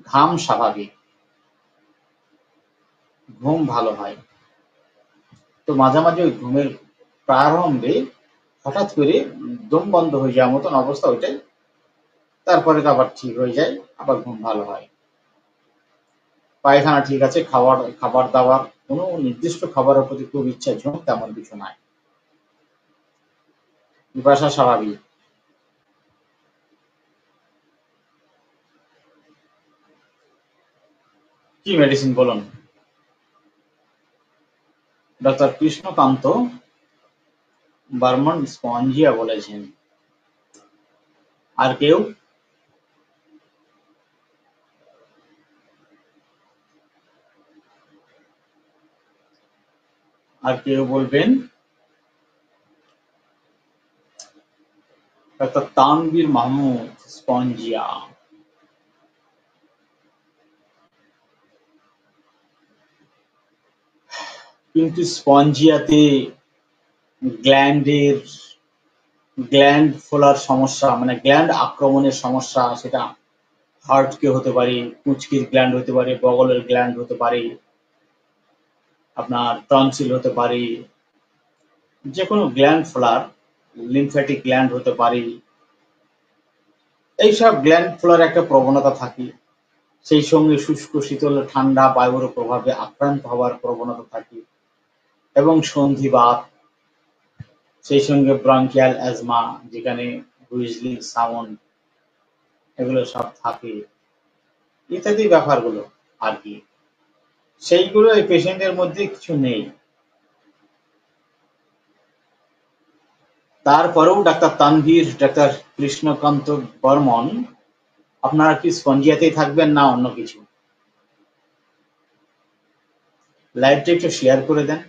ঘাম স্বাভাবিক, ঘুম ভালো হয়, তো মাঝে মাঝে ওই ঘুমের প্রারম্ভে হঠাৎ করে দম বন্ধ হয়ে যাওয়ার মতন অবস্থা, ওইটাই। তারপরে তো আবার ঠিক হয়ে যায়, আবার ঘুম ভালো হয়। পায়খানা ঠিক আছে, খাবার খাবার দাবার কোনো নির্দিষ্ট খাবারের প্রতি খুব ইচ্ছা ঝোঁক তেমন কিছু নাই। পিপাসা স্বাভাবিক। কি মেডিসিন বলুন? ডক্টর কৃষ্ণকান্ত বর্মন স্পঞ্জিয়া বলেছেন। আর কেউ? আর কেউ বলবেন? Doctor Tanvir Mahmud Spongia. কিন্তু স্পঞ্জিয়াতে গ্ল্যান্ডের গ্ল্যান্ড ফোলার সমস্যা, মানে গ্ল্যান্ড আক্রমণের সমস্যা, সেটা হার্টকে হতে পারে, পুঁচকির গ্ল্যান্ড হতে পারে, বগলের গ্ল্যান্ড হতে পারে, আপনার টনসিল হতে পারে, যে কোনো গ্ল্যান্ড ফোলার, লিম্ফ্যাটিক গ্ল্যান্ড হতে পারে, এইসব গ্ল্যান্ড ফ্লোর একটা প্রবণতা থাকে, সেই সঙ্গে শুষ্ক শীতল ঠান্ডা বায়ুর প্রভাবে আক্রান্ত হওয়ার প্রবণতা থাকে এবং সন্ধিবাত, সেই সঙ্গে ব্রঙ্কিয়াল অ্যাজমা যেখানে হুইজলিং সাউন্ড, এগুলো সব থাকে ইত্যাদি ব্যাপারগুলো আর কি, সেইগুলো এই পেশেন্টের মধ্যে কিছু নেই। তারপরেও ডাক্তার তানভীর, ডাক্তার কৃষ্ণকান্ত বর্মন, আপনারা কি স্পঞ্জিয়াতেই থাকবেন না অন্য কিছু? লাইভটা একটু শেয়ার করে দেন।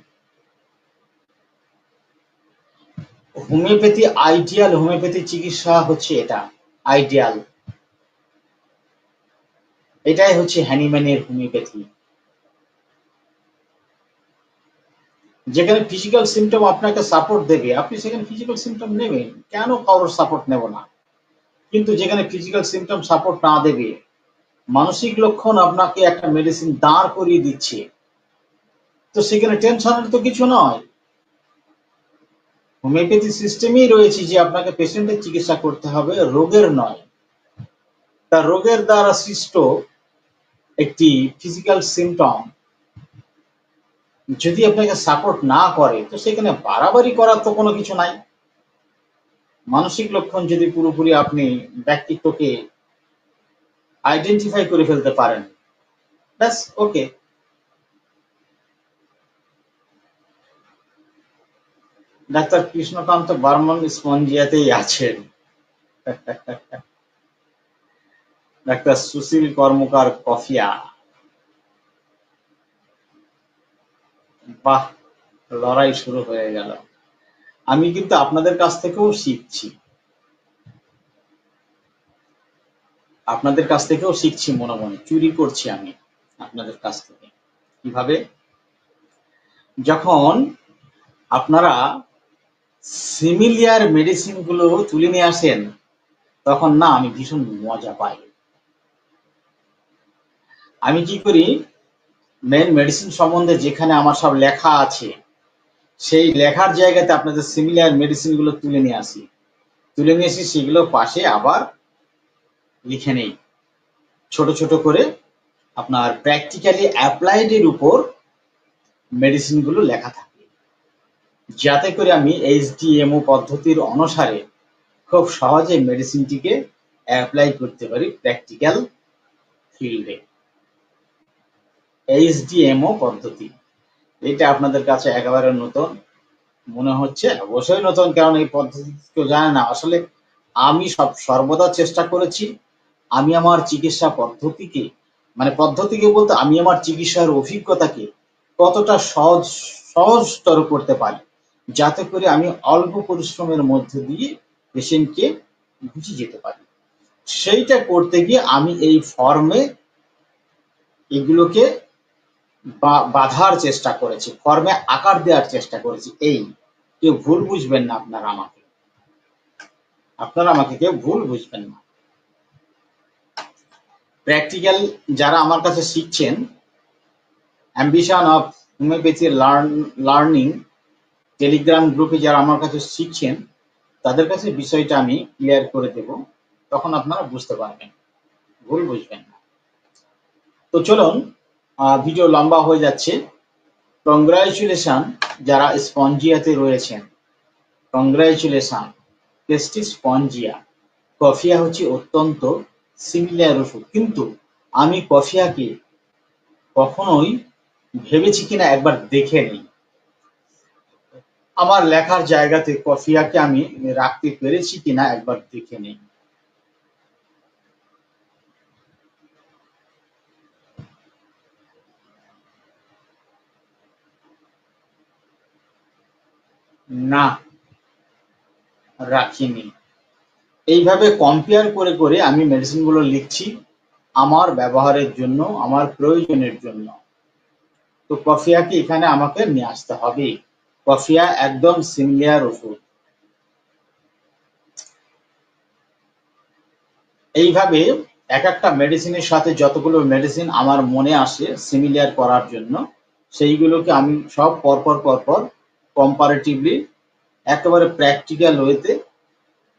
হোমিওপ্যাথি আইডিয়াল হোমিওপ্যাথি চিকিৎসা হচ্ছে এটা, আইডিয়াল, এটাই হচ্ছে হ্যানিম্যানের হোমিওপ্যাথি। যেখানে ফিজিক্যাল সিমটম আপনাকে সাপোর্ট দেবে আপনি সেখানে ফিজিক্যাল সিমটম নেবেন, কেন কারোর সাপোর্ট নেব না? কিন্তু যেখানে ফিজিক্যাল সিমটম সাপোর্ট না দেবে, মানসিক লক্ষণ আপনাকে একটা মেডিসিন দাঁড় করিয়ে দিচ্ছে, তো সেখানে টেনশনের তো কিছু নয়। হোমিওপ্যাথি সিস্টেমই রয়েছে যে আপনাকে পেশেন্টের চিকিৎসা করতে হবে, রোগের নয়। তার রোগের দ্বারা সৃষ্ট একটি ফিজিক্যাল সিমটম যদি আপনাকে সাপোর্ট না করে, তো সেখানে বাড়াবাড়ি করার তো কোনো কিছু নাই। মানসিক লক্ষণ যদি পুরোপুরি আপনি ব্যক্তিত্বকে আইডেন্টিফাই করে ফেলতে পারেন, ব্যাস ওকে। ডাক্তার কৃষ্ণকান্ত বর্মন স্পঞ্জিয়াতেই আছেন। ডাক্তার সুশীল কর্মকার কফিয়া, বাহ, লড়াই শুরু হয়ে গেল। আমি কিন্তু আপনাদের কাছ থেকেও শিখছি, আপনাদের কাছ থেকেও শিখছি, মনে মনে চুরি করছি আমি আপনাদের কাছ থেকে। কিভাবে? যখন আপনারা সিমিলিয়ার মেডিসিন গুলো তুলে নিয়ে আসেন, তখন না আমি ভীষণ মজা পাই। আমি কি করি, মেন মেডিসিন সম্বন্ধে যেখানে আমার সব লেখা আছে, সেই লেখার জায়গাতে আপনাদের সিমিলার মেডিসিন গুলো তুলে নিয়ে আসি, তুলে নিয়ে এসে সেগুলো পাশে আবার লিখে নেই ছোট ছোট করে, আপনার প্র্যাকটিক্যালি অ্যাপ্লাইড এর উপর মেডিসিন গুলো লেখা থাকে, যাতে করে আমি HDMO পদ্ধতির অনুসারে খুব সহজে মেডিসিনটিকে অ্যাপ্লাই করতে পারি প্র্যাকটিক্যাল ফিল্ডে। HDMO পদ্ধতি, এটা আপনাদের কাছে একেবারে নতুন মনে হচ্ছে, অবশ্যই নতুন, কারণ এই পদ্ধতি কেউ জানে না। আসলে আমি সর্বদা চেষ্টা করেছি আমি আমার চিকিৎসা পদ্ধতিকে, মানে পদ্ধতিকে বলতে আমি আমার চিকিৎসার অভিজ্ঞতাকে কতটা সহজতর করতে পারি, যাতে করে আমি অল্প পরিশ্রমের মধ্যে দিয়ে পেশেন্টকে বুঝে যেতে পারি। সেইটা করতে গিয়ে আমি এই ফর্মে এগুলোকে বাঁধার চেষ্টা করেছি, ফর্মে আকার দেওয়ার চেষ্টা করেছি। এই কেউ ভুল বুঝবেন না, আপনারা আমাকে কেউ ভুল বুঝবেন না। প্র্যাকটিক্যাল যারা আমার কাছে শিখছেন, ambition of homeopathy learning Telegram গ্রুপে যারা আমার কাছে শিখছেন, তাদের কাছে বিষয়টা আমি ক্লিয়ার করে দেব, তখন আপনারা বুঝতে পারবেন, ভুল বুঝবেন না। তো চলুন, ভিডিও লম্বা হয়ে যাচ্ছে। কংগ্রাচুলেশন যারা স্পঞ্জিয়াতে রয়েছেন, কংগ্রাচুলেশন। টেস্টি স্পঞ্জিয়া, কফিয়া হচ্ছে অত্যন্ত সিমিলার ওষুধ, কিন্তু আমি কফিয়াকে কখনোই ভেবেছি কিনা একবার দেখে নিই। আমার লেখার জায়গাতে কফিয়াকে আমি রাখতে পেরেছি কিনা একবার দেখে নিই। না, রাখিনি। এইভাবে কম্পেয়ার করে করে আমি মেডিসিন গুলো লিখছি আমার ব্যবহারের জন্য, আমার প্রয়োজনের জন্য। তো কফিয়াকে এখানে আমাকে নিয়ে আসতে হবে। কফিয়া একদম সিমিলার ওষুধ। এইভাবে এক একটা মেডিসিনের সাথে যতগুলো মেডিসিন আমার মনে আসে সিমিলার করার জন্য, সেইগুলোকে আমি সব পরপর পরপর কম্পারেটিভলি একেবারে প্র্যাকটিক্যাল ওয়েতে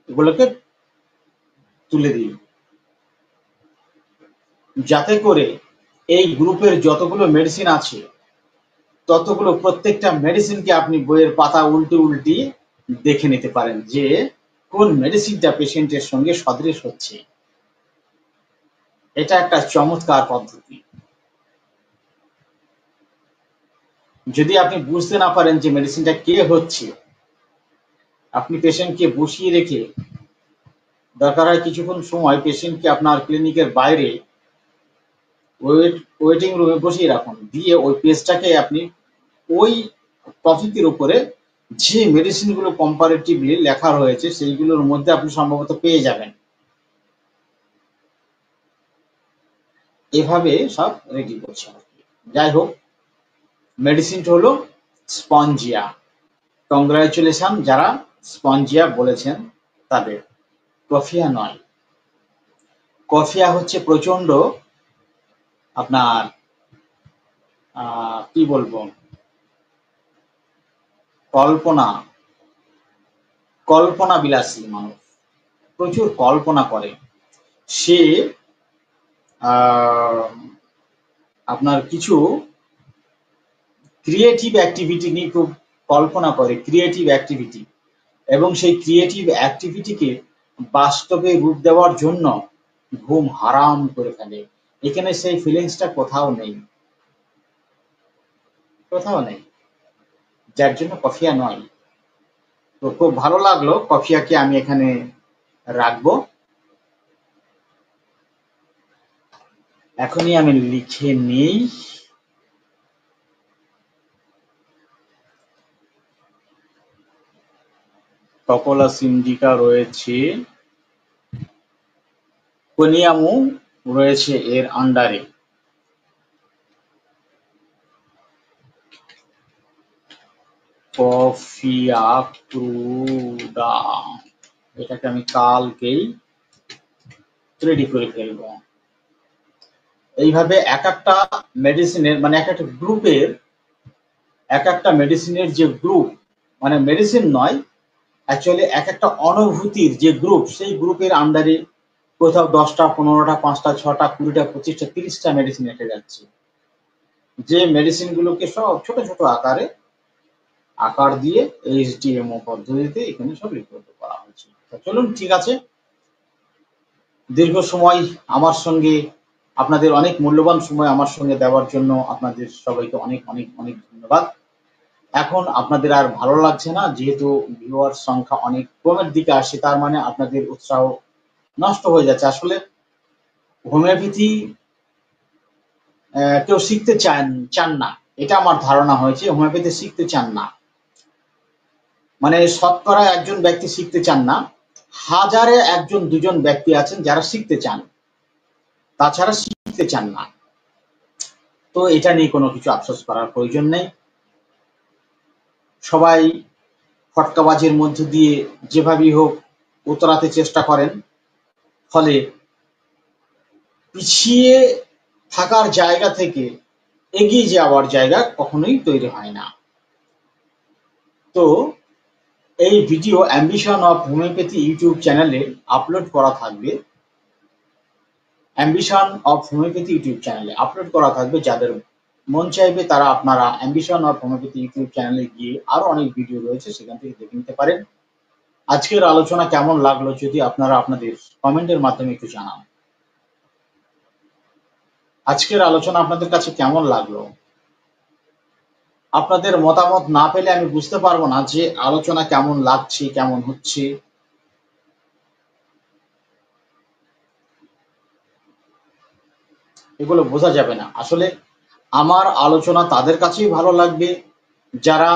এগুলোকে তুলে দিই, যাতে করে এই গ্রুপের যতগুলো মেডিসিন আছে ততগুলো প্রত্যেকটা মেডিসিনকে আপনি বইয়ের পাতা উল্টিয়ে দেখে নিতে পারেন যে কোন মেডিসিনটা পেশেন্টের সঙ্গে সদৃশ হচ্ছে। এটা একটা চমৎকার পদ্ধতি। যদি আপনি বুঝতে না পারেন যে মেডিসিনটা কে হচ্ছে, আপনি পেশেন্টকে বসিয়ে রেখে দরকার হয় কিছুক্ষণ সময় পেশেন্টকে আপনার ক্লিনিকের বাইরে ওয়েটিং রুমে বসিয়ে রাখুন, দিয়ে ওই পেজটাকে আপনি ওই টপিকের উপরে যে মেডিসিনগুলো কম্পারেটিভলি লেখা রয়েছে সেইগুলোর মধ্যে আপনি সম্ভবত পেয়ে যাবেন। এভাবে সব রেডি করছে আর কি। যাই হোক, মেডিসিনটা হলো স্পঞ্জিয়া। কংগ্রাচুলেশন যারা স্পঞ্জিয়া বলেছেন তাদের। কফিয়া নয়, কফিয়া হচ্ছে প্রচন্ড আপনার কি বলবো, কল্পনা বিলাসী মানুষ, প্রচুর কল্পনা করে। সে আপনার কিছু ক্রিয়েটিভ অ্যাক্টিভিটি নিয়ে খুব কল্পনা করে, ক্রিয়েটিভ অ্যাক্টিভিটি, এবং সেই ক্রিয়েটিভ অ্যাক্টিভিটিকে বাস্তবে রূপ দেওয়ার জন্য ঘুম হারাম করে ফেলে। এখানে সেই ফিলিংসটা কোথাও নেই, কোথাও নেই, যার জন্য কফিয়া নয়। তো খুব ভালো লাগলো, কফিয়াকে আমি এখানে রাখবো। এখনই আমি লিখে নিই। কপোলা সিন্ডিকা রয়েছে, কোনিয়ামু রয়েছে এর আন্ডারে। কফিয়া ক্রুডা, এটাকে আমি কালকেই রেডি করে ফেলবো। এইভাবে এক একটা মেডিসিনের মানে এক একটা গ্রুপের, এক একটা মেডিসিনের যে গ্রুপ, মানে মেডিসিন নয়, অ্যাকচুয়ালি এক একটা অনুভূতির যে গ্রুপ, সেই গ্রুপের আন্ডারে কোথাও 10টা 15টা 5টা 6টা 20টা 25টা 30টা মেডিসিন এসে যাচ্ছে, যে মেডিসিন গুলোকে সব ছোট ছোট আকার দিয়ে HDMO পদ্ধতিতে এখানে সব রিপোর্ট করা হয়েছে। চলুন, ঠিক আছে। দীর্ঘ সময় আমার সঙ্গে, আপনাদের অনেক মূল্যবান সময় আমার সঙ্গে দেওয়ার জন্য আপনাদের সবাইকে অনেক অনেক অনেক ধন্যবাদ। এখন আপনাদের আর ভালো লাগছে না, যেহেতু ভিউয়ার সংখ্যা অনেক কমের দিকে আসছে, তার মানে আপনাদের উৎসাহ নষ্ট হয়ে যাচ্ছে। আসলে হোমিওপ্যাথি কেউ শিখতে চান না, এটা আমার ধারণা হয়েছে। হোমিওপ্যাথি শিখতে চান না, মানে শতকরা একজন ব্যক্তি শিখতে চান না, হাজারে একজন দুজন ব্যক্তি আছেন যারা শিখতে চান, তাছাড়া শিখতে চান না। তো এটা নিয়ে কোনো কিছু আফসোস করার প্রয়োজন নেই। সবাই ফটকাবাজির মধ্য দিয়ে যেভাবেই হোক উতরাতে চেষ্টা করেন, ফলে পিছিয়ে থাকার জায়গা থেকে এগিয়ে যাওয়ার জায়গা কখনোই তৈরি হয় না। তো এই video ambition of homeopathy YouTube চ্যানেলে আপলোড করা থাকবে, অ্যাম্বিশন অফ হোমিওপ্যাথি ইউটিউব চ্যানেলে আপলোড করা থাকবে। যাদের মন চাইবে তারা আপনারা অ্যাম্বিশন অফ হোমিওপ্যাথি ইউটিউব চ্যানেলে গিয়ে আরো অনেক ভিডিও রয়েছে, সেখান থেকে দেখে নিতে পারেন। আজকের আলোচনা কেমন লাগলো যদি আপনারা আপনাদের কমেন্টের মাধ্যমে একটু জানান। আজকের আলোচনা আপনাদের কাছে কেমন লাগলো? আপনাদের মতামত না পেলে আমি বুঝতে পারবো না যে আলোচনা কেমন লাগছে, কেমন হচ্ছে। এগুলো বোঝা যাবে না। আসলে আমার আলোচনা তাদের কাছেই ভালো লাগবে যারা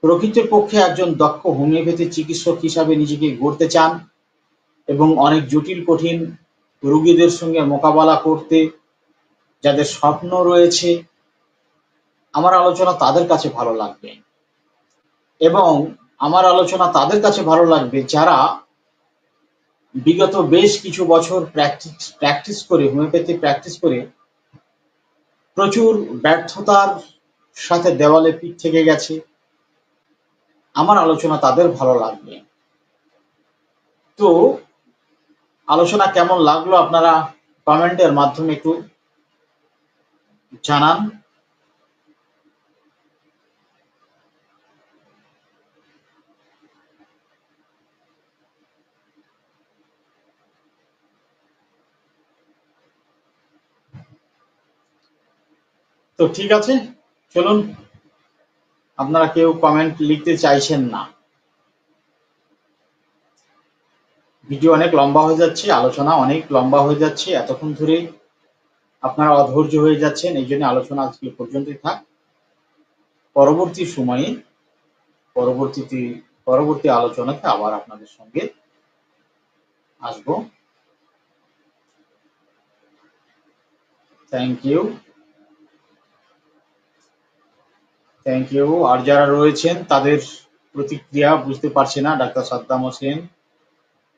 প্রকৃতপক্ষে একজন দক্ষ হোমিওপ্যাথি চিকিৎসক হিসাবে নিজেকে গড়তে চান এবং অনেক জটিল কঠিন রোগীদের সঙ্গে মোকাবেলা করতে যাদের স্বপ্ন রয়েছে। আমার আলোচনা তাদের কাছে ভালো লাগবে, এবং আমার আলোচনা তাদের কাছে ভালো লাগবে যারা বিগত বেশ কিছু বছর প্র্যাকটিস করে, হোমিওপ্যাথি প্র্যাকটিস করে প্রচুর ব্যর্থতার সাথে দেওয়ালে পিঠ থেকে গেছে। আমার আলোচনা তাদের ভালো লাগবে। তো আলোচনা কেমন লাগলো আপনারা কমেন্টের মাধ্যমে একটু জানান। তো ঠিক আছে, চলুন। আপনারা কেউ কমেন্ট লিখতে চাইছেন না, ভিডিও অনেক লম্বা হয়ে যাচ্ছে, আলোচনা অনেক লম্বা হয়ে যাচ্ছে, এতক্ষণ ধরে আপনারা অধৈর্য হয়ে যাচ্ছেন, এই জন্য আলোচনা আজকে পর্যন্তই থাক। পরবর্তী সময়ে পরবর্তী আলোচনাতে আবার আপনাদের সঙ্গে আসবো। Thank you. আর যারা রয়েছেন তাদের প্রতিক্রিয়া বুঝতে পারছি না। ডাক্তার সাদ্দাম হোসেন,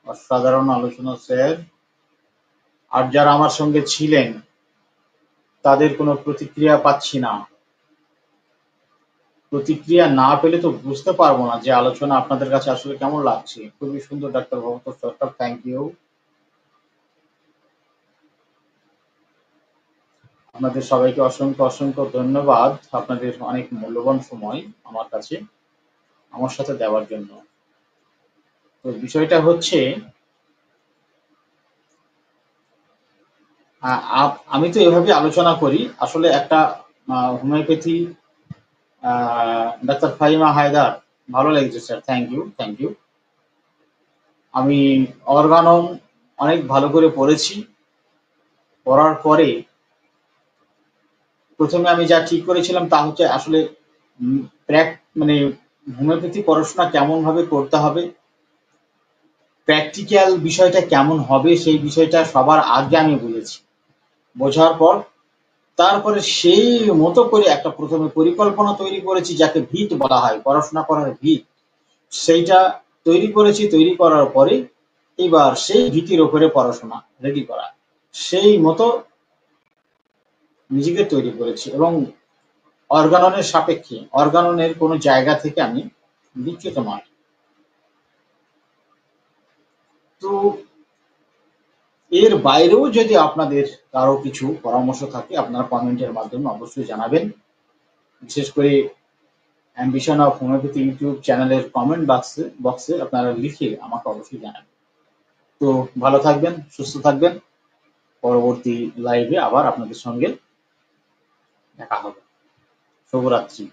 অসাধারণ আলোচনা স্যার। আর যারা আমার সঙ্গে ছিলেন তাদের কোনো প্রতিক্রিয়া পাচ্ছি না। প্রতিক্রিয়া না পেলে তো বুঝতে পারবো না যে আলোচনা আপনাদের কাছে আসলে কেমন লাগছে। খুবই সুন্দর doctor Bhagat Sarkar, thank you. আপনাদের সবাইকে অসংখ্য অসংখ্য ধন্যবাদ, আপনাদের অনেক মূল্যবান সময় আমার সাথে দেওয়ার জন্য। তো বিষয়টা হচ্ছে, আমি তো এভাবে আলোচনা করি আসলে একটা হোমিওপ্যাথি। ডাক্তার ফাহিমা হায়দার, ভালো লেগেছে স্যার, থ্যাংক ইউ। আমি অর্গানন অনেক ভালো করে পড়েছি। পড়ার পরে প্রথমে আমি যা ঠিক করেছিলাম তা হচ্ছে আসলে মানে হোমিওপ্যাথি পড়াশোনা কেমন ভাবে করতে হবে, প্র্যাকটিক্যাল বিষয়টা কেমন হবে সেই বিষয়টা সবার আগে আমি বুঝেছি। বোঝার পর তারপরে সেই মতো করে একটা প্রথমে পরিকল্পনা তৈরি করেছি, যাকে ভিত বলা হয়, পড়াশোনা করার ভিত। সেইটা তৈরি করার পরে এবার সেই ভিতের ওপরে পড়াশোনা রেডি করা, সেই মতো নিজেকে তৈরি করেছি। এবং অর্গাননের সাপেক্ষে, অর্গাননের কোনো জায়গা থেকে আমি বিচ্যুত নয়। তো এর বাইরেও যদি আপনাদের কারো কিছু পরামর্শ থাকে আপনারা কমেন্টের মাধ্যমে অবশ্যই জানাবেন। বিশেষ করে অ্যাম্বিশন অফ হোমিওপ্যাথি ইউটিউব চ্যানেলের কমেন্ট বক্সে আপনারা লিখে আমাকে অবশ্যই জানাবেন। তো ভালো থাকবেন, সুস্থ থাকবেন। পরবর্তী লাইভে আবার আপনাদের সঙ্গে দেখা হবে। শুভরাত্রি।